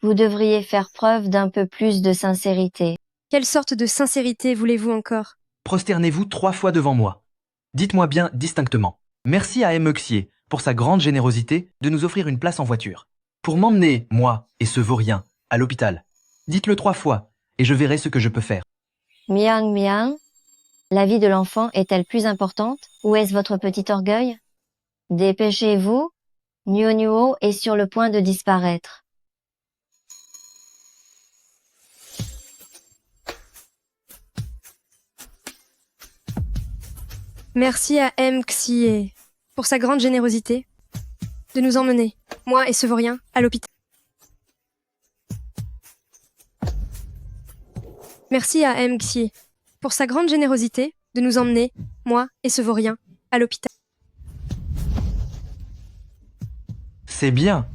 vous devriez faire preuve d'un peu plus de sincérité. Quelle sorte de sincérité voulez-vous encore? Prosternez-vous 3 fois devant moi. Dites-moi bien distinctement. Merci à M. Euxier pour sa grande générosité de nous offrir une place en voiture. Pour m'emmener, moi et ce vaurien, à l'hôpital. Dites-le 3 fois et je verrai ce que je peux faire. Mian Mian, la vie de l'enfant est-elle plus importante ou est-ce votre petit orgueil? Dépêchez-vous, Nuo Nuo est sur le point de disparaître. Merci à M. Xie pour sa grande générosité de nous emmener, moi et ce vaurien, à l'hôpital. Merci à M. Xie pour sa grande générosité de nous emmener, moi et ce vaurien, à l'hôpital. C'est bien.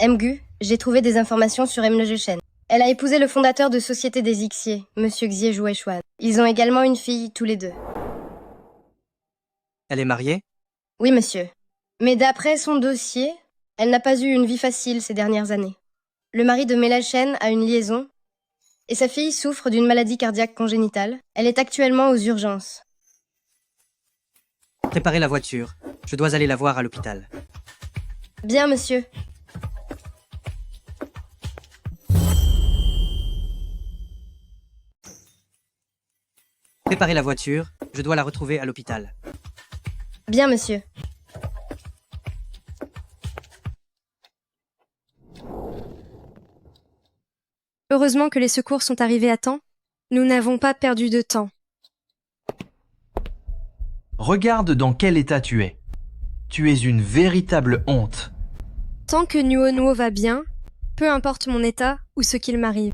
Mgu, j'ai trouvé des informations sur Mnejeshen. Elle a épousé le fondateur de Société des Ixiers, Monsieur Xie Jouechuan. Ils ont également une fille, tous les deux. Elle est mariée? Oui, monsieur. Mais d'après son dossier, elle n'a pas eu une vie facile ces dernières années. Le mari de Melachen a une liaison, et sa fille souffre d'une maladie cardiaque congénitale. Elle est actuellement aux urgences. Préparez la voiture. Je dois aller la voir à l'hôpital. Bien, monsieur. Préparez la voiture. Je dois la retrouver à l'hôpital. Bien, monsieur. Heureusement que les secours sont arrivés à temps. Nous n'avons pas perdu de temps. Regarde dans quel état tu es. Tu es une véritable honte. Tant que Nuo nuo va bien, peu importe mon état ou ce qu'il m'arrive.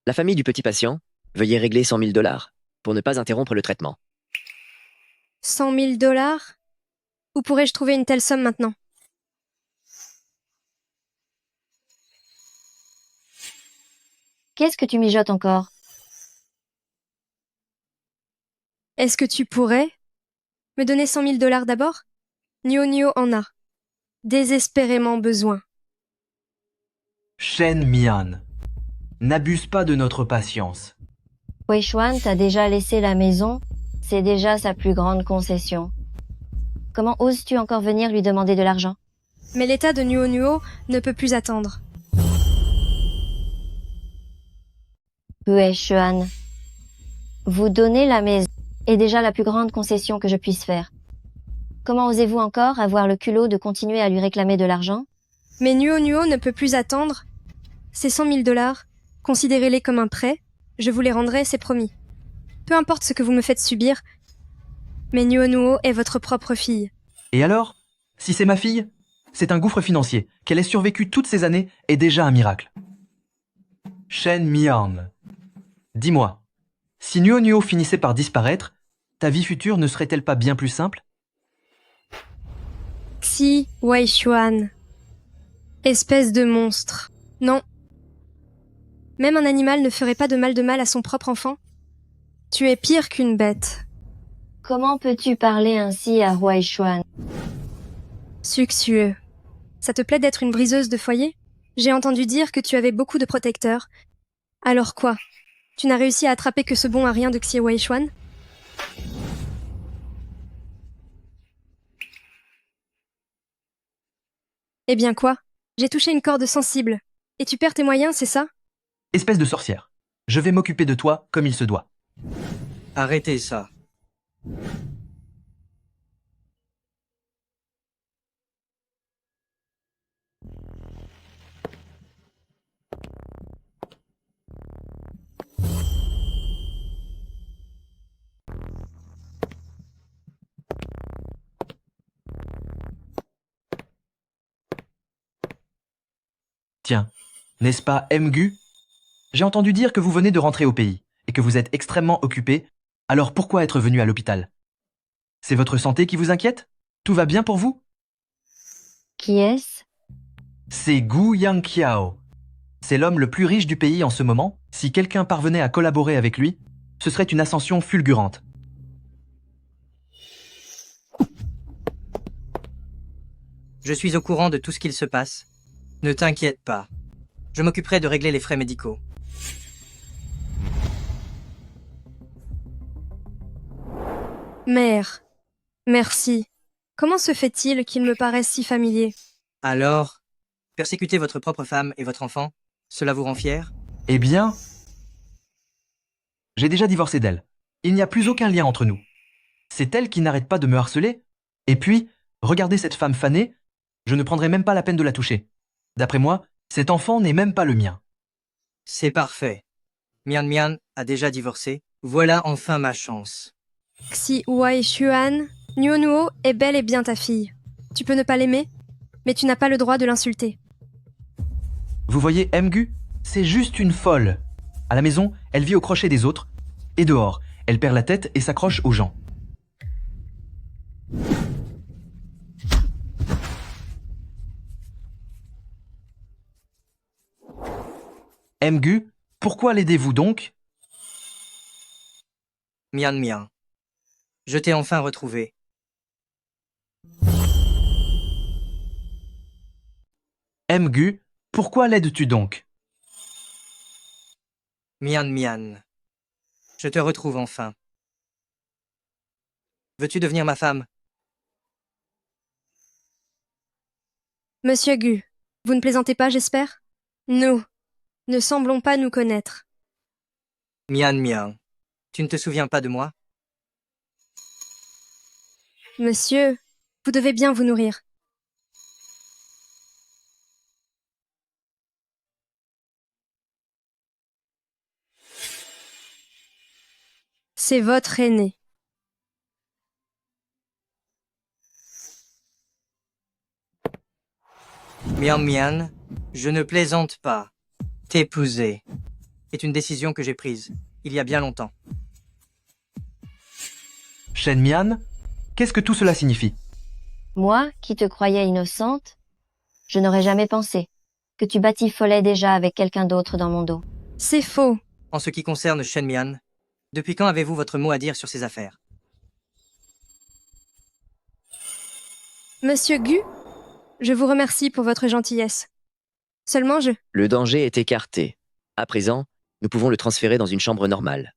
La famille du petit patient, veuillez régler 100 000 $ pour ne pas interrompre le traitement. 100 000 $? Où pourrais-je trouver une telle somme maintenant? Qu'est-ce que tu mijotes encore? Est-ce que tu pourrais me donner 100 000 $ d'abord? Nio en a désespérément besoin. Shen Mian, n'abuse pas de notre patience. Weishuan t'a déjà laissé la maison, c'est déjà sa plus grande concession. Comment oses-tu encore venir lui demander de l'argent? Mais l'état de Nuo ne peut plus attendre. Weishuan, vous donner la maison est déjà la plus grande concession que je puisse faire. Comment osez-vous encore avoir le culot de continuer à lui réclamer de l'argent? Mais Nuo ne peut plus attendre. Ces 100 000 $, considérez-les comme un prêt, je vous les rendrai, c'est promis. Peu importe ce que vous me faites subir, mais Nuo est votre propre fille. Et alors? Si c'est ma fille, c'est un gouffre financier. Qu'elle ait survécu toutes ces années est déjà un miracle. Shen Mian, dis-moi, si Nuo finissait par disparaître, ta vie future ne serait-elle pas bien plus simple? Xi Weishuan. Espèce de monstre. Non. Même un animal ne ferait pas de mal à son propre enfant. Tu es pire qu'une bête. Comment peux-tu parler ainsi à Weishuan? Succieux. Ça te plaît d'être une briseuse de foyer? J'ai entendu dire que tu avais beaucoup de protecteurs. Alors quoi? Tu n'as réussi à attraper que ce bon à rien de Xie Weishuan? Eh bien quoi? J'ai touché une corde sensible. Et tu perds tes moyens, c'est ça? Espèce de sorcière, je vais m'occuper de toi comme il se doit. Arrêtez ça. Tiens, n'est-ce pas Mgu? J'ai entendu dire que vous venez de rentrer au pays et que vous êtes extrêmement occupé, alors pourquoi être venu à l'hôpital? C'est votre santé qui vous inquiète? Tout va bien pour vous? Qui est-ce? C'est Gu Yangqiao. C'est l'homme le plus riche du pays en ce moment. Si quelqu'un parvenait à collaborer avec lui, ce serait une ascension fulgurante. Je suis au courant de tout ce qu'il se passe. Ne t'inquiète pas. Je m'occuperai de régler les frais médicaux. Mère. Merci. Comment se fait-il qu'il me paraisse si familier? Alors, persécuter votre propre femme et votre enfant, cela vous rend fier? Eh bien, j'ai déjà divorcé d'elle. Il n'y a plus aucun lien entre nous. C'est elle qui n'arrête pas de me harceler. Et puis, regardez cette femme fanée, je ne prendrai même pas la peine de la toucher. D'après moi, cet enfant n'est même pas le mien. C'est parfait. Mian a déjà divorcé. Voilà enfin ma chance. Xi Weishuan, Nuo est bel et bien ta fille. Tu peux ne pas l'aimer, mais tu n'as pas le droit de l'insulter. Vous voyez Mgu? C'est juste une folle. À la maison, elle vit au crochet des autres. Et dehors, elle perd la tête et s'accroche aux gens. Mgu, pourquoi l'aidez-vous donc? Mian, je t'ai enfin retrouvé. Mgu, pourquoi l'aides-tu donc? Mian, je te retrouve enfin. Veux-tu devenir ma femme? Monsieur Gu, vous ne plaisantez pas, j'espère? Nous ne semblons pas nous connaître. Mian, tu ne te souviens pas de moi? Monsieur, vous devez bien vous nourrir. C'est votre aîné. Mian, je ne plaisante pas. T'épouser est une décision que j'ai prise il y a bien longtemps. Shen Mian, qu'est-ce que tout cela signifie? Moi, qui te croyais innocente, je n'aurais jamais pensé que tu batifolais déjà avec quelqu'un d'autre dans mon dos. C'est faux. En ce qui concerne Shen Mian, depuis quand avez-vous votre mot à dire sur ces affaires? Monsieur Gu, je vous remercie pour votre gentillesse. Seulement Le danger est écarté. À présent, nous pouvons le transférer dans une chambre normale.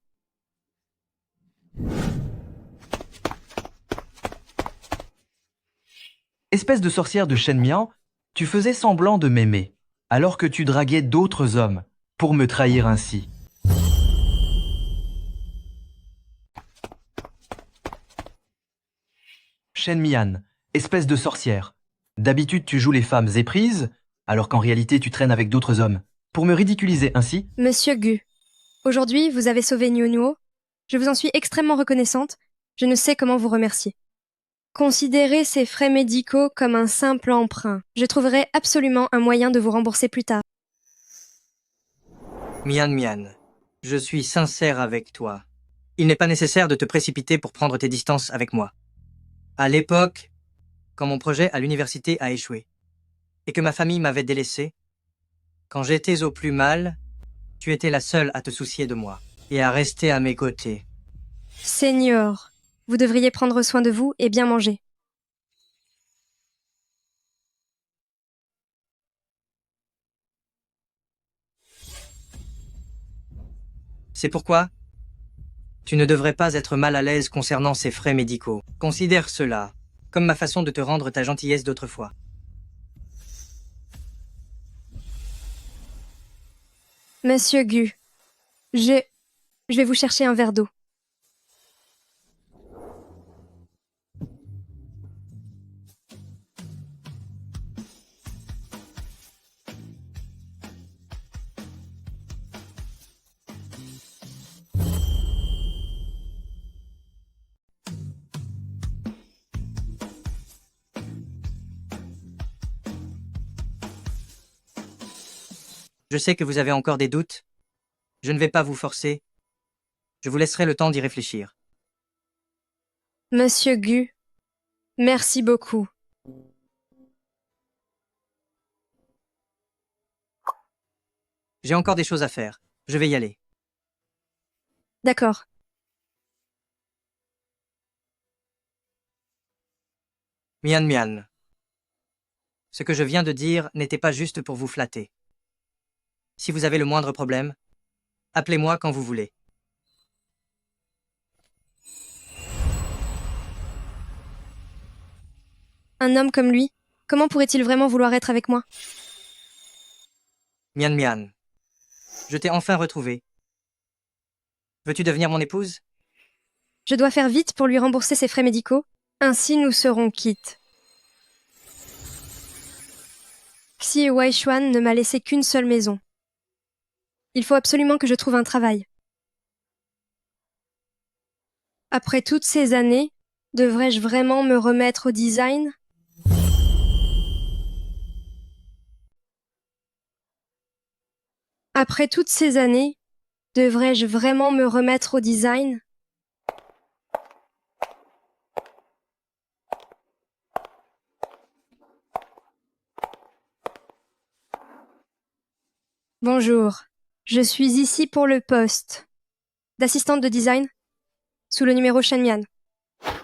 Espèce de sorcière de Shen Mian, tu faisais semblant de m'aimer, alors que tu draguais d'autres hommes, pour me trahir ainsi. Shen Mian, espèce de sorcière. D'habitude tu joues les femmes éprises, alors qu'en réalité tu traînes avec d'autres hommes. Pour me ridiculiser ainsi, Monsieur Gu, aujourd'hui vous avez sauvé Nyunuo. Je vous en suis extrêmement reconnaissante. Je ne sais comment vous remercier. Considérez ces frais médicaux comme un simple emprunt. Je trouverai absolument un moyen de vous rembourser plus tard. Mian Mian, je suis sincère avec toi. Il n'est pas nécessaire de te précipiter pour prendre tes distances avec moi. À l'époque, quand mon projet à l'université a échoué, et que ma famille m'avait délaissé, quand j'étais au plus mal, tu étais la seule à te soucier de moi, et à rester à mes côtés. Seigneur, vous devriez prendre soin de vous et bien manger. C'est pourquoi tu ne devrais pas être mal à l'aise concernant ces frais médicaux. Considère cela comme ma façon de te rendre ta gentillesse d'autrefois. Monsieur Gu, je vais vous chercher un verre d'eau. Je sais que vous avez encore des doutes. Je ne vais pas vous forcer. Je vous laisserai le temps d'y réfléchir. Monsieur Gu, merci beaucoup. J'ai encore des choses à faire. Je vais y aller. D'accord. Mian Mian. Ce que je viens de dire n'était pas juste pour vous flatter. Si vous avez le moindre problème, appelez-moi quand vous voulez. Un homme comme lui, comment pourrait-il vraiment vouloir être avec moi? Mian Mian, je t'ai enfin retrouvé. Veux-tu devenir mon épouse? Je dois faire vite pour lui rembourser ses frais médicaux. Ainsi nous serons quittes. Xie Weishuan ne m'a laissé qu'une seule maison. Il faut absolument que je trouve un travail. Après toutes ces années, devrais-je vraiment me remettre au design? Après toutes ces années, devrais-je vraiment me remettre au design? Bonjour, je suis ici pour le poste d'assistante de design sous le numéro Shen Mian.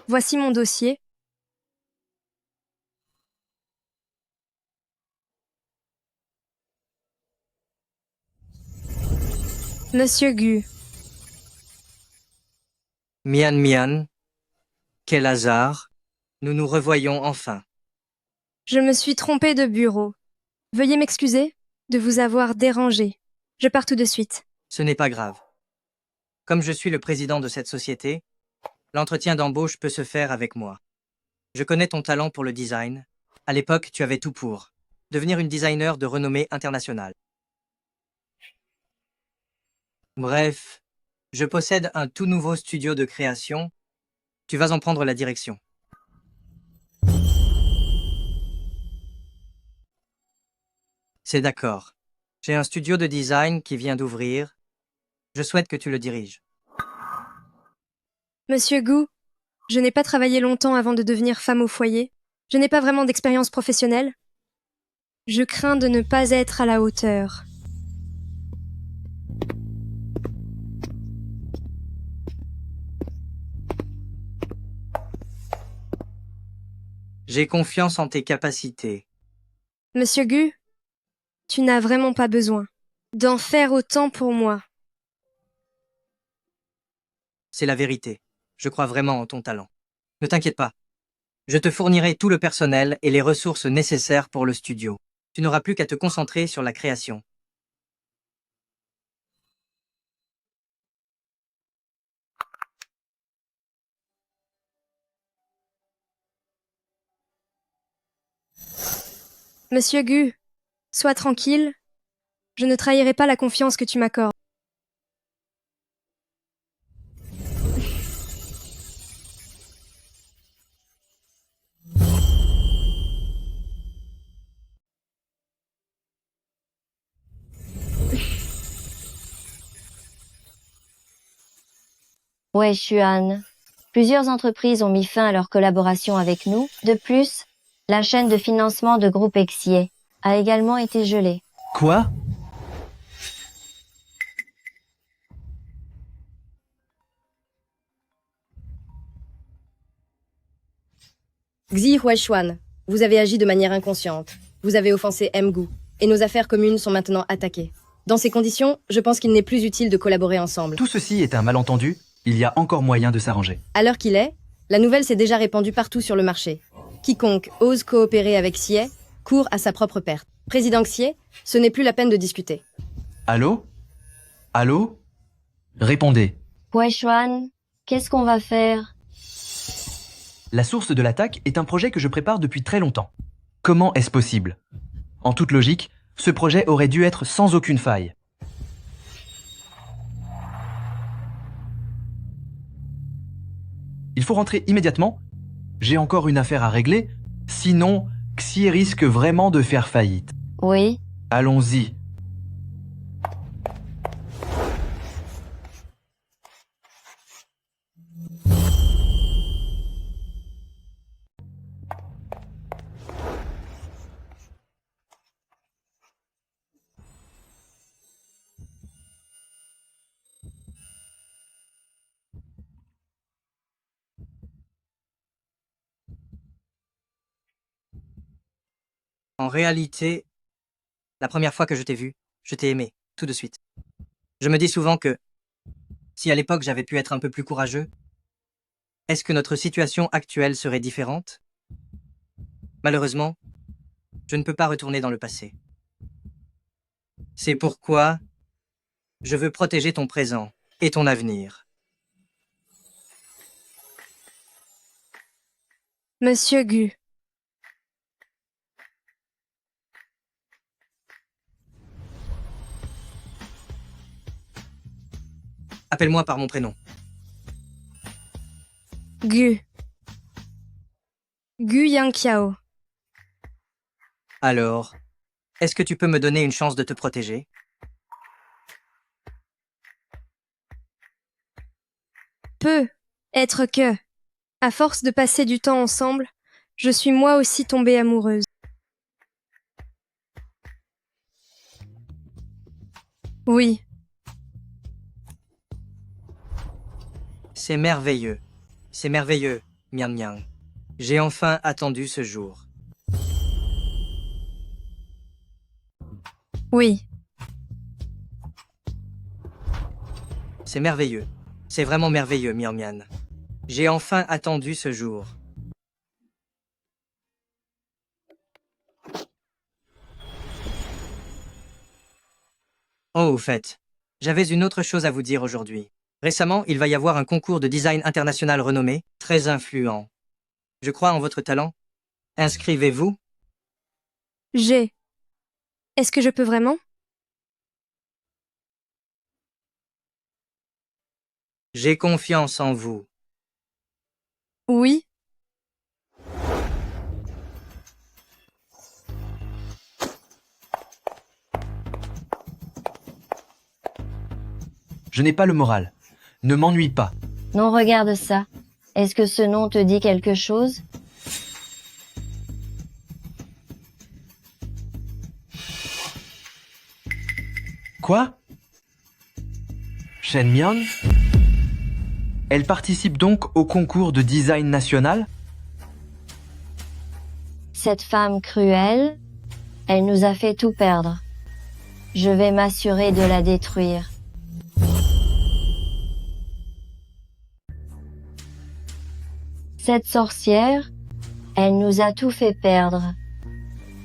Voici mon dossier. Monsieur Gu, Mian Mian, quel hasard. Nous nous revoyons enfin. je me suis trompée de bureau. Veuillez m'excuser de vous avoir dérangé. Je pars tout de suite. Ce n'est pas grave. Comme je suis le président de cette société, l'entretien d'embauche peut se faire avec moi. Je connais ton talent pour le design. À l'époque, tu avais tout pour devenir une designer de renommée internationale. Bref, je possède un tout nouveau studio de création. Tu vas en prendre la direction. C'est d'accord. J'ai un studio de design qui vient d'ouvrir. Je souhaite que tu le diriges. Monsieur Gu, je n'ai pas travaillé longtemps avant de devenir femme au foyer. Je n'ai pas vraiment d'expérience professionnelle. Je crains de ne pas être à la hauteur. J'ai confiance en tes capacités. Monsieur Gu, tu n'as vraiment pas besoin d'en faire autant pour moi. C'est la vérité. Je crois vraiment en ton talent. Ne t'inquiète pas. Je te fournirai tout le personnel et les ressources nécessaires pour le studio. Tu n'auras plus qu'à te concentrer sur la création. Monsieur Gu, sois tranquille. Je ne trahirai pas la confiance que tu m'accordes. Ouais, Xuan. Plusieurs entreprises ont mis fin à leur collaboration avec nous. De plus, la chaîne de financement de groupe Exie a également été gelée. Quoi? Xi Huaishuan, vous avez agi de manière inconsciente. Vous avez offensé Mgu, et nos affaires communes sont maintenant attaquées. Dans ces conditions, je pense qu'il n'est plus utile de collaborer ensemble. Tout ceci est un malentendu. Il y a encore moyen de s'arranger. À l'heure qu'il est, la nouvelle s'est déjà répandue partout sur le marché. Quiconque ose coopérer avec Xie court à sa propre perte. Président Xie, ce n'est plus la peine de discuter. Allô? Allô? Répondez. Huaishuan, qu'est-ce qu'on va faire? La source de l'attaque est un projet que je prépare depuis très longtemps. Comment est-ce possible? En toute logique, ce projet aurait dû être sans aucune faille. Il faut rentrer immédiatement. J'ai encore une affaire à régler. Sinon, Xie risque vraiment de faire faillite. Oui. Allons-y. En réalité, la première fois que je t'ai vu, je t'ai aimé, tout de suite. Je me dis souvent que, si à l'époque j'avais pu être un peu plus courageux, est-ce que notre situation actuelle serait différente? Malheureusement, je ne peux pas retourner dans le passé. C'est pourquoi je veux protéger ton présent et ton avenir. Monsieur Gu, Appelle-moi par mon prénom. Gu. Gu Yangqiao. Alors, est-ce que tu peux me donner une chance de te protéger? Peut être que, à force de passer du temps ensemble, je suis moi aussi tombée amoureuse. Oui. C'est merveilleux. C'est merveilleux, Miang Miang. J'ai enfin attendu ce jour. Oui. C'est merveilleux. C'est vraiment merveilleux, Miang Miang. J'ai enfin attendu ce jour. Oh, au fait, j'avais une autre chose à vous dire aujourd'hui. Récemment, il va y avoir un concours de design international renommé, très influent. Je crois en votre talent. Inscrivez-vous. J'ai. Est-ce que je peux vraiment? J'ai confiance en vous. Oui. Je n'ai pas le moral. Ne m'ennuie pas. Non, regarde ça. Est-ce que ce nom te dit quelque chose? Quoi? Shen Mian? Elle participe donc au concours de design national? Cette femme cruelle, elle nous a fait tout perdre. Je vais m'assurer de la détruire. Cette sorcière, elle nous a tout fait perdre.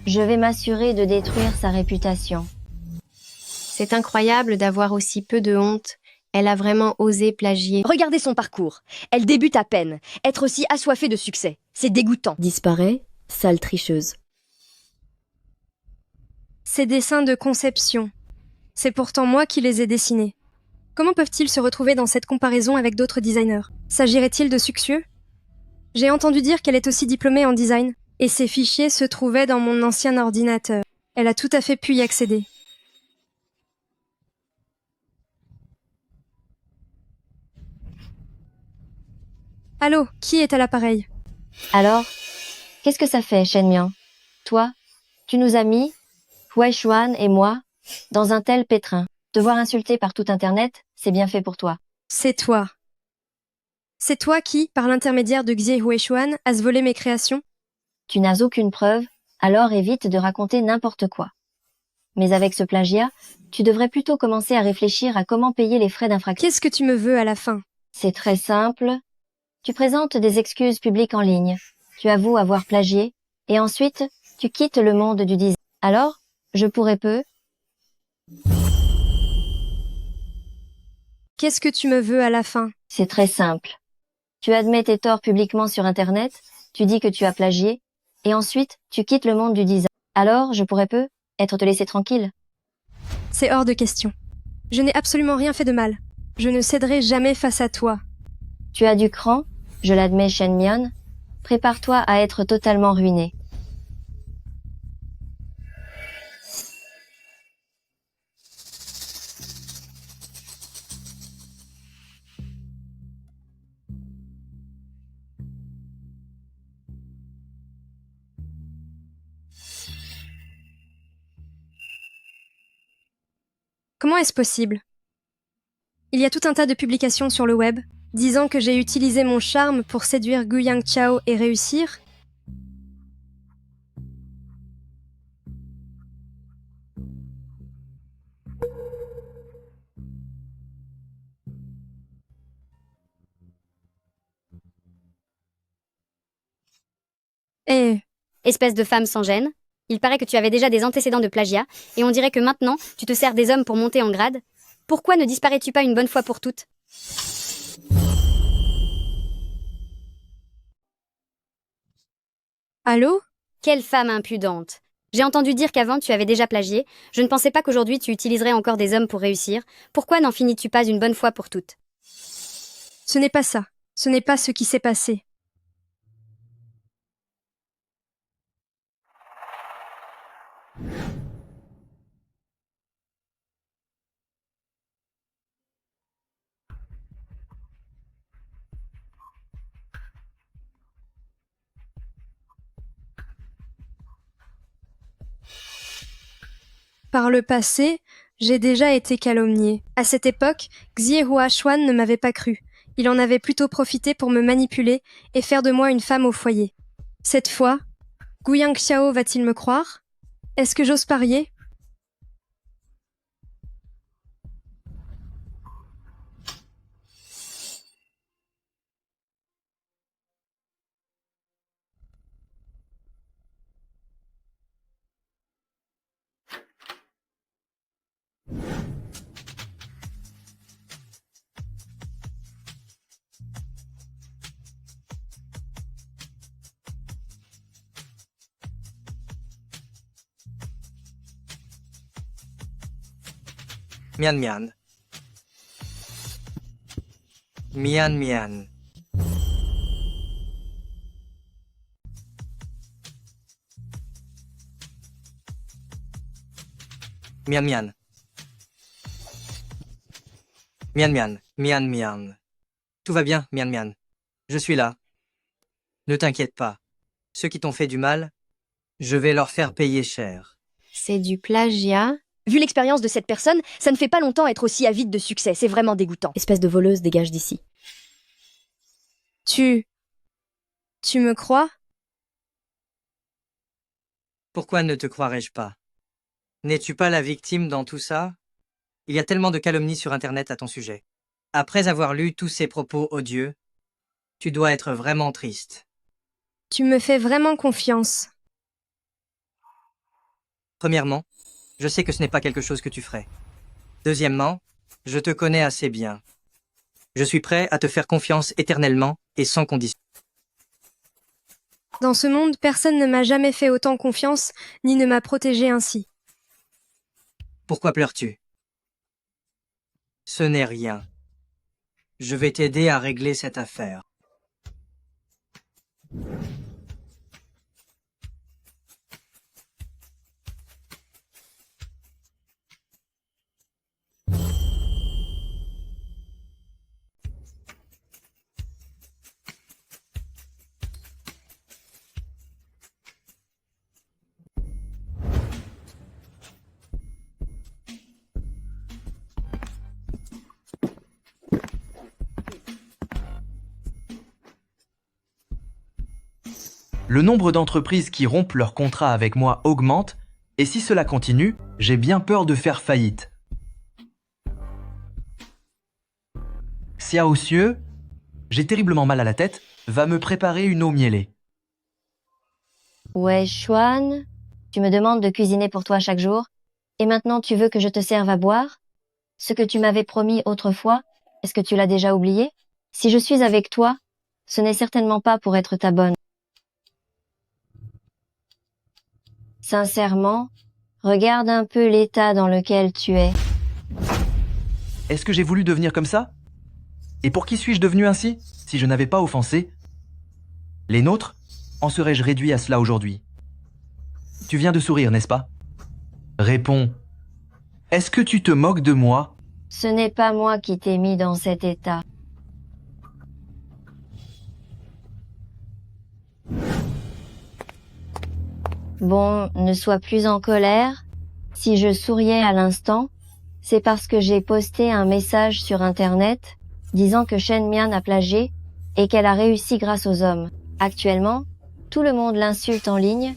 Je vais m'assurer de détruire sa réputation. C'est incroyable d'avoir aussi peu de honte. Elle a vraiment osé plagier. Regardez son parcours. Elle débute à peine. Être aussi assoiffée de succès. C'est dégoûtant. Disparaît, sale tricheuse. Ces dessins de conception. C'est pourtant moi qui les ai dessinés. Comment peuvent-ils se retrouver dans cette comparaison avec d'autres designers? S'agirait-il de Succieux? J'ai entendu dire qu'elle est aussi diplômée en design, et ces fichiers se trouvaient dans mon ancien ordinateur. Elle a tout à fait pu y accéder. Allô, qui est à l'appareil? Alors, qu'est-ce que ça fait, Shen Mian? Toi, tu nous as mis, Huai Xuan et moi, dans un tel pétrin. Te voir insulté par tout Internet, c'est bien fait pour toi. C'est toi. C'est toi qui, par l'intermédiaire de Xie Huishuan, as volé mes créations? Tu n'as aucune preuve, alors évite de raconter n'importe quoi. Mais avec ce plagiat, tu devrais plutôt commencer à réfléchir à comment payer les frais d'infraction. Qu'est-ce que tu me veux à la fin? C'est très simple. Tu présentes des excuses publiques en ligne. Tu avoues avoir plagié, et ensuite, tu quittes le monde du design. Alors, je pourrais peu. Qu'est-ce que tu me veux à la fin? C'est très simple. Tu admets tes torts publiquement sur Internet, tu dis que tu as plagié, et ensuite, tu quittes le monde du design. Alors, je pourrais peu être te laisser tranquille. C'est hors de question. Je n'ai absolument rien fait de mal. Je ne céderai jamais face à toi. Tu as du cran, je l'admets, Shen Mian. Prépare-toi à être totalement ruiné. Comment est-ce possible? Il y a tout un tas de publications sur le web disant que j'ai utilisé mon charme pour séduire Gu Yangchao et réussir. Espèce de femme sans gêne. Il paraît que tu avais déjà des antécédents de plagiat, et on dirait que maintenant, tu te sers des hommes pour monter en grade. Pourquoi ne disparais-tu pas une bonne fois pour toutes? Allô? Quelle femme impudente. J'ai entendu dire qu'avant tu avais déjà plagié. Je ne pensais pas qu'aujourd'hui tu utiliserais encore des hommes pour réussir. Pourquoi n'en finis-tu pas une bonne fois pour toutes? Ce n'est pas ça. Ce n'est pas ce qui s'est passé. Par le passé, j'ai déjà été calomniée. À cette époque, Xie Huashuan ne m'avait pas cru. Il en avait plutôt profité pour me manipuler et faire de moi une femme au foyer. Cette fois, Gu Yangxiao va-t-il me croire? Est-ce que j'ose parier? Mian Mian. Mian Mian. Mian Mian. Mian Mian. Mian Mian. Tout va bien, Mian Mian. Je suis là. Ne t'inquiète pas. Ceux qui t'ont fait du mal, je vais leur faire payer cher. C'est du plagiat? Vu l'expérience de cette personne, ça ne fait pas longtemps être aussi avide de succès, c'est vraiment dégoûtant. Espèce de voleuse, dégage d'ici. Tu me crois? Pourquoi ne te croirais-je pas? N'es-tu pas la victime dans tout ça? Il y a tellement de calomnies sur Internet à ton sujet. Après avoir lu tous ces propos odieux, tu dois être vraiment triste. Tu me fais vraiment confiance. Premièrement, je sais que ce n'est pas quelque chose que tu ferais. Deuxièmement, je te connais assez bien. Je suis prêt à te faire confiance éternellement et sans condition. Dans ce monde, personne ne m'a jamais fait autant confiance, ni ne m'a protégé ainsi. Pourquoi pleures-tu? Ce n'est rien. Je vais t'aider à régler cette affaire. Le nombre d'entreprises qui rompent leur contrat avec moi augmente, et si cela continue, j'ai bien peur de faire faillite. Xiao Xue, j'ai terriblement mal à la tête, va me préparer une eau mielée. Ouais, Xuan, tu me demandes de cuisiner pour toi chaque jour, et maintenant tu veux que je te serve à boire? Ce que tu m'avais promis autrefois, est-ce que tu l'as déjà oublié? Si je suis avec toi, ce n'est certainement pas pour être ta bonne. Sincèrement, regarde un peu l'état dans lequel tu es. Est-ce que j'ai voulu devenir comme ça? Et pour qui suis-je devenu ainsi, si je n'avais pas offensé? Les nôtres, en serais-je réduit à cela aujourd'hui? Tu viens de sourire, n'est-ce pas? Réponds. Est-ce que tu te moques de moi? Ce n'est pas moi qui t'ai mis dans cet état. Bon, ne sois plus en colère. Si je souriais à l'instant, c'est parce que j'ai posté un message sur Internet disant que Shen Mian a plagié et qu'elle a réussi grâce aux hommes. Actuellement, tout le monde l'insulte en ligne.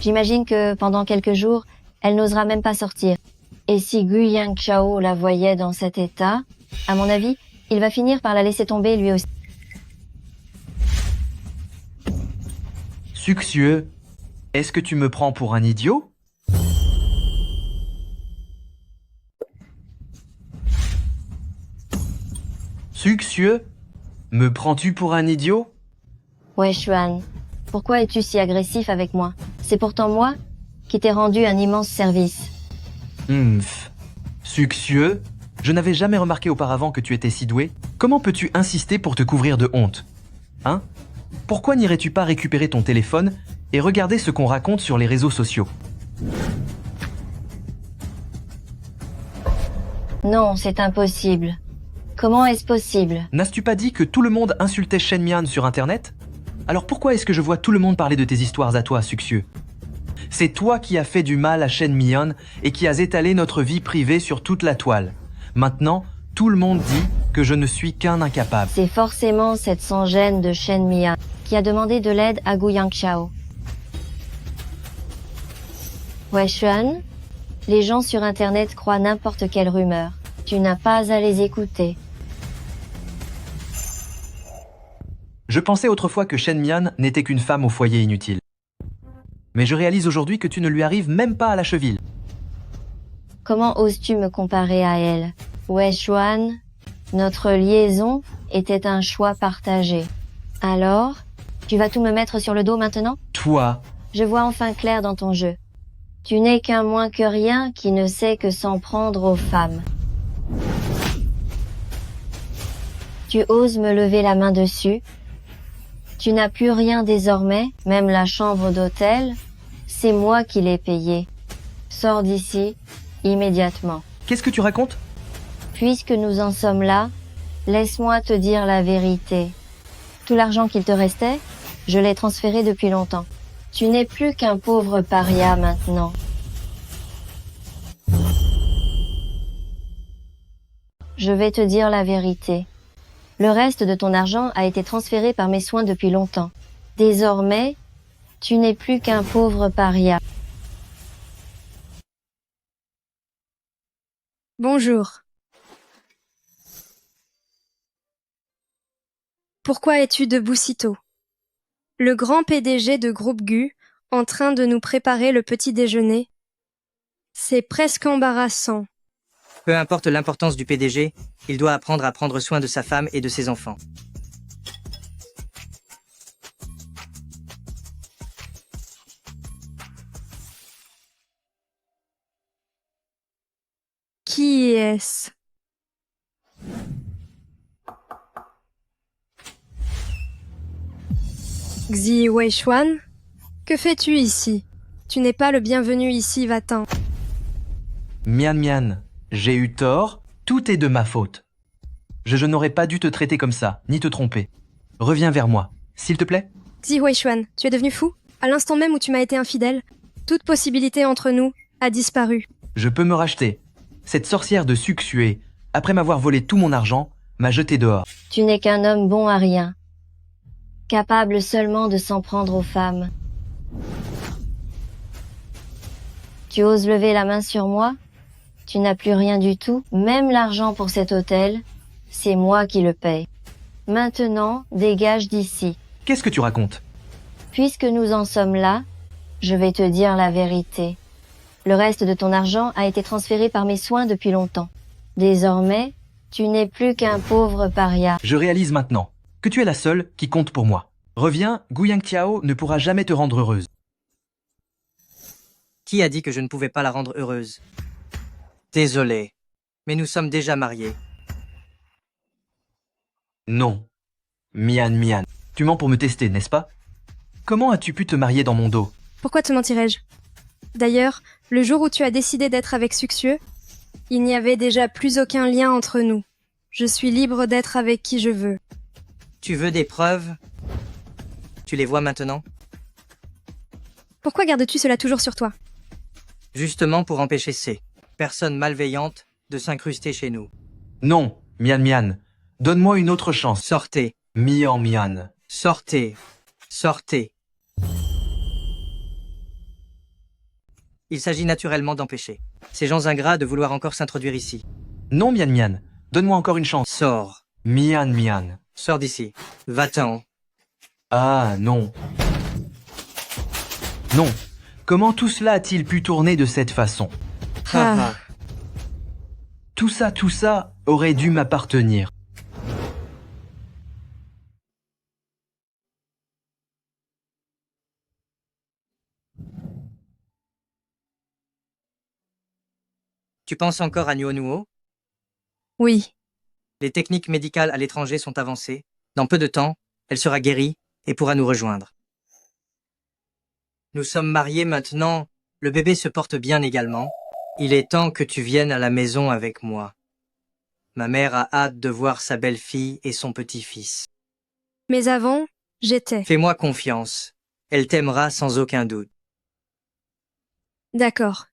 J'imagine que pendant quelques jours, elle n'osera même pas sortir. Et si Gu Yangchao la voyait dans cet état, à mon avis, il va finir par la laisser tomber lui aussi. Succieux, est-ce que tu me prends pour un idiot? Succieux, me prends-tu pour un idiot? Ouais, Xuan, pourquoi es-tu si agressif avec moi? C'est pourtant moi qui t'ai rendu un immense service. Succieux, je n'avais jamais remarqué auparavant que tu étais si doué. Comment peux-tu insister pour te couvrir de honte? Hein? Pourquoi n'irais-tu pas récupérer ton téléphone et regarder ce qu'on raconte sur les réseaux sociaux? Non, c'est impossible. Comment est-ce possible? N'as-tu pas dit que tout le monde insultait Shen Mian sur Internet? Alors pourquoi est-ce que je vois tout le monde parler de tes histoires à toi, Succieux? C'est toi qui as fait du mal à Shen Mian et qui as étalé notre vie privée sur toute la toile. Maintenant, tout le monde dit que je ne suis qu'un incapable. C'est forcément cette sans-gêne de Shen Mian qui a demandé de l'aide à Gu Yangchao. Ouais, Xuan, les gens sur Internet croient n'importe quelle rumeur. Tu n'as pas à les écouter. Je pensais autrefois que Shen Mian n'était qu'une femme au foyer inutile. Mais je réalise aujourd'hui que tu ne lui arrives même pas à la cheville. Comment oses-tu me comparer à elle? Ouais, Xuan, notre liaison était un choix partagé. Alors, tu vas tout me mettre sur le dos maintenant? Toi, Je vois enfin clair dans ton jeu. Tu n'es qu'un moins que rien qui ne sait que s'en prendre aux femmes. Tu oses me lever la main dessus? Tu n'as plus rien désormais, même la chambre d'hôtel. C'est moi qui l'ai payée. Sors d'ici, immédiatement. qu'est-ce que tu racontes? Puisque nous en sommes là, laisse-moi te dire la vérité. Tout l'argent qu'il te restait, je l'ai transféré depuis longtemps. Tu n'es plus qu'un pauvre paria maintenant. Je vais te dire la vérité. Le reste de ton argent a été transféré par mes soins depuis longtemps. Désormais, Tu n'es plus qu'un pauvre paria. Bonjour. Pourquoi es-tu debout si tôt? Le grand PDG de Groupe Gu, en train de nous préparer le petit déjeuner. C'est presque embarrassant. Peu importe l'importance du PDG, il doit apprendre à prendre soin de sa femme et de ses enfants. Qui est-ce? Xi Weishuan? Que fais-tu ici? Tu n'es pas le bienvenu ici, va-t'en. Mian Mian, j'ai eu tort, tout est de ma faute. Je n'aurais pas dû te traiter comme ça, ni te tromper. Reviens vers moi, s'il te plaît. Xi Weishuan, tu es devenu fou? À l'instant même où tu m'as été infidèle, toute possibilité entre nous a disparu. Je peux me racheter. Cette sorcière de succué, après m'avoir volé tout mon argent, m'a jeté dehors. Tu n'es qu'un homme bon à rien, capable seulement de s'en prendre aux femmes. Tu oses lever la main sur moi? Tu n'as plus rien du tout, même l'argent pour cet hôtel, c'est moi qui le paye. Maintenant, dégage d'ici. Qu'est-ce que tu racontes? Puisque nous en sommes là, je vais te dire la vérité. Le reste de ton argent a été transféré par mes soins depuis longtemps. Désormais, tu n'es plus qu'un pauvre paria. Je réalise maintenant que tu es la seule qui compte pour moi. Reviens, Gu Yangtiao ne pourra jamais te rendre heureuse. Qui a dit que je ne pouvais pas la rendre heureuse? Désolé, mais nous sommes déjà mariés. Non. Mian Mian, tu mens pour me tester, n'est-ce pas? Comment as-tu pu te marier dans mon dos? Pourquoi te mentirais-je? D'ailleurs, le jour où tu as décidé d'être avec Succieux, il n'y avait déjà plus aucun lien entre nous. Je suis libre d'être avec qui je veux. Tu veux des preuves? Tu les vois maintenant? Pourquoi gardes-tu cela toujours sur toi? Justement pour empêcher ces personnes malveillantes de s'incruster chez nous. Non, Mian Mian, donne-moi une autre chance. Sortez. Mian Mian. Sortez. Sortez. Il s'agit naturellement d'empêcher ces gens ingrats de vouloir encore s'introduire ici. Non, Mian Mian, donne-moi encore une chance. Sors. Mian Mian. Sors d'ici. Va-t'en. Ah, non. Non. Comment tout cela a-t-il pu tourner de cette façon? Ah. Tout ça aurait dû m'appartenir. Tu penses encore à Nuonuo? Oui. Les techniques médicales à l'étranger sont avancées. Dans peu de temps, elle sera guérie et pourra nous rejoindre. Nous sommes mariés maintenant. Le bébé se porte bien également. Il est temps que tu viennes à la maison avec moi. Ma mère a hâte de voir sa belle-fille et son petit-fils. Mais avant, j'étais. Fais-moi confiance. Elle t'aimera sans aucun doute. D'accord.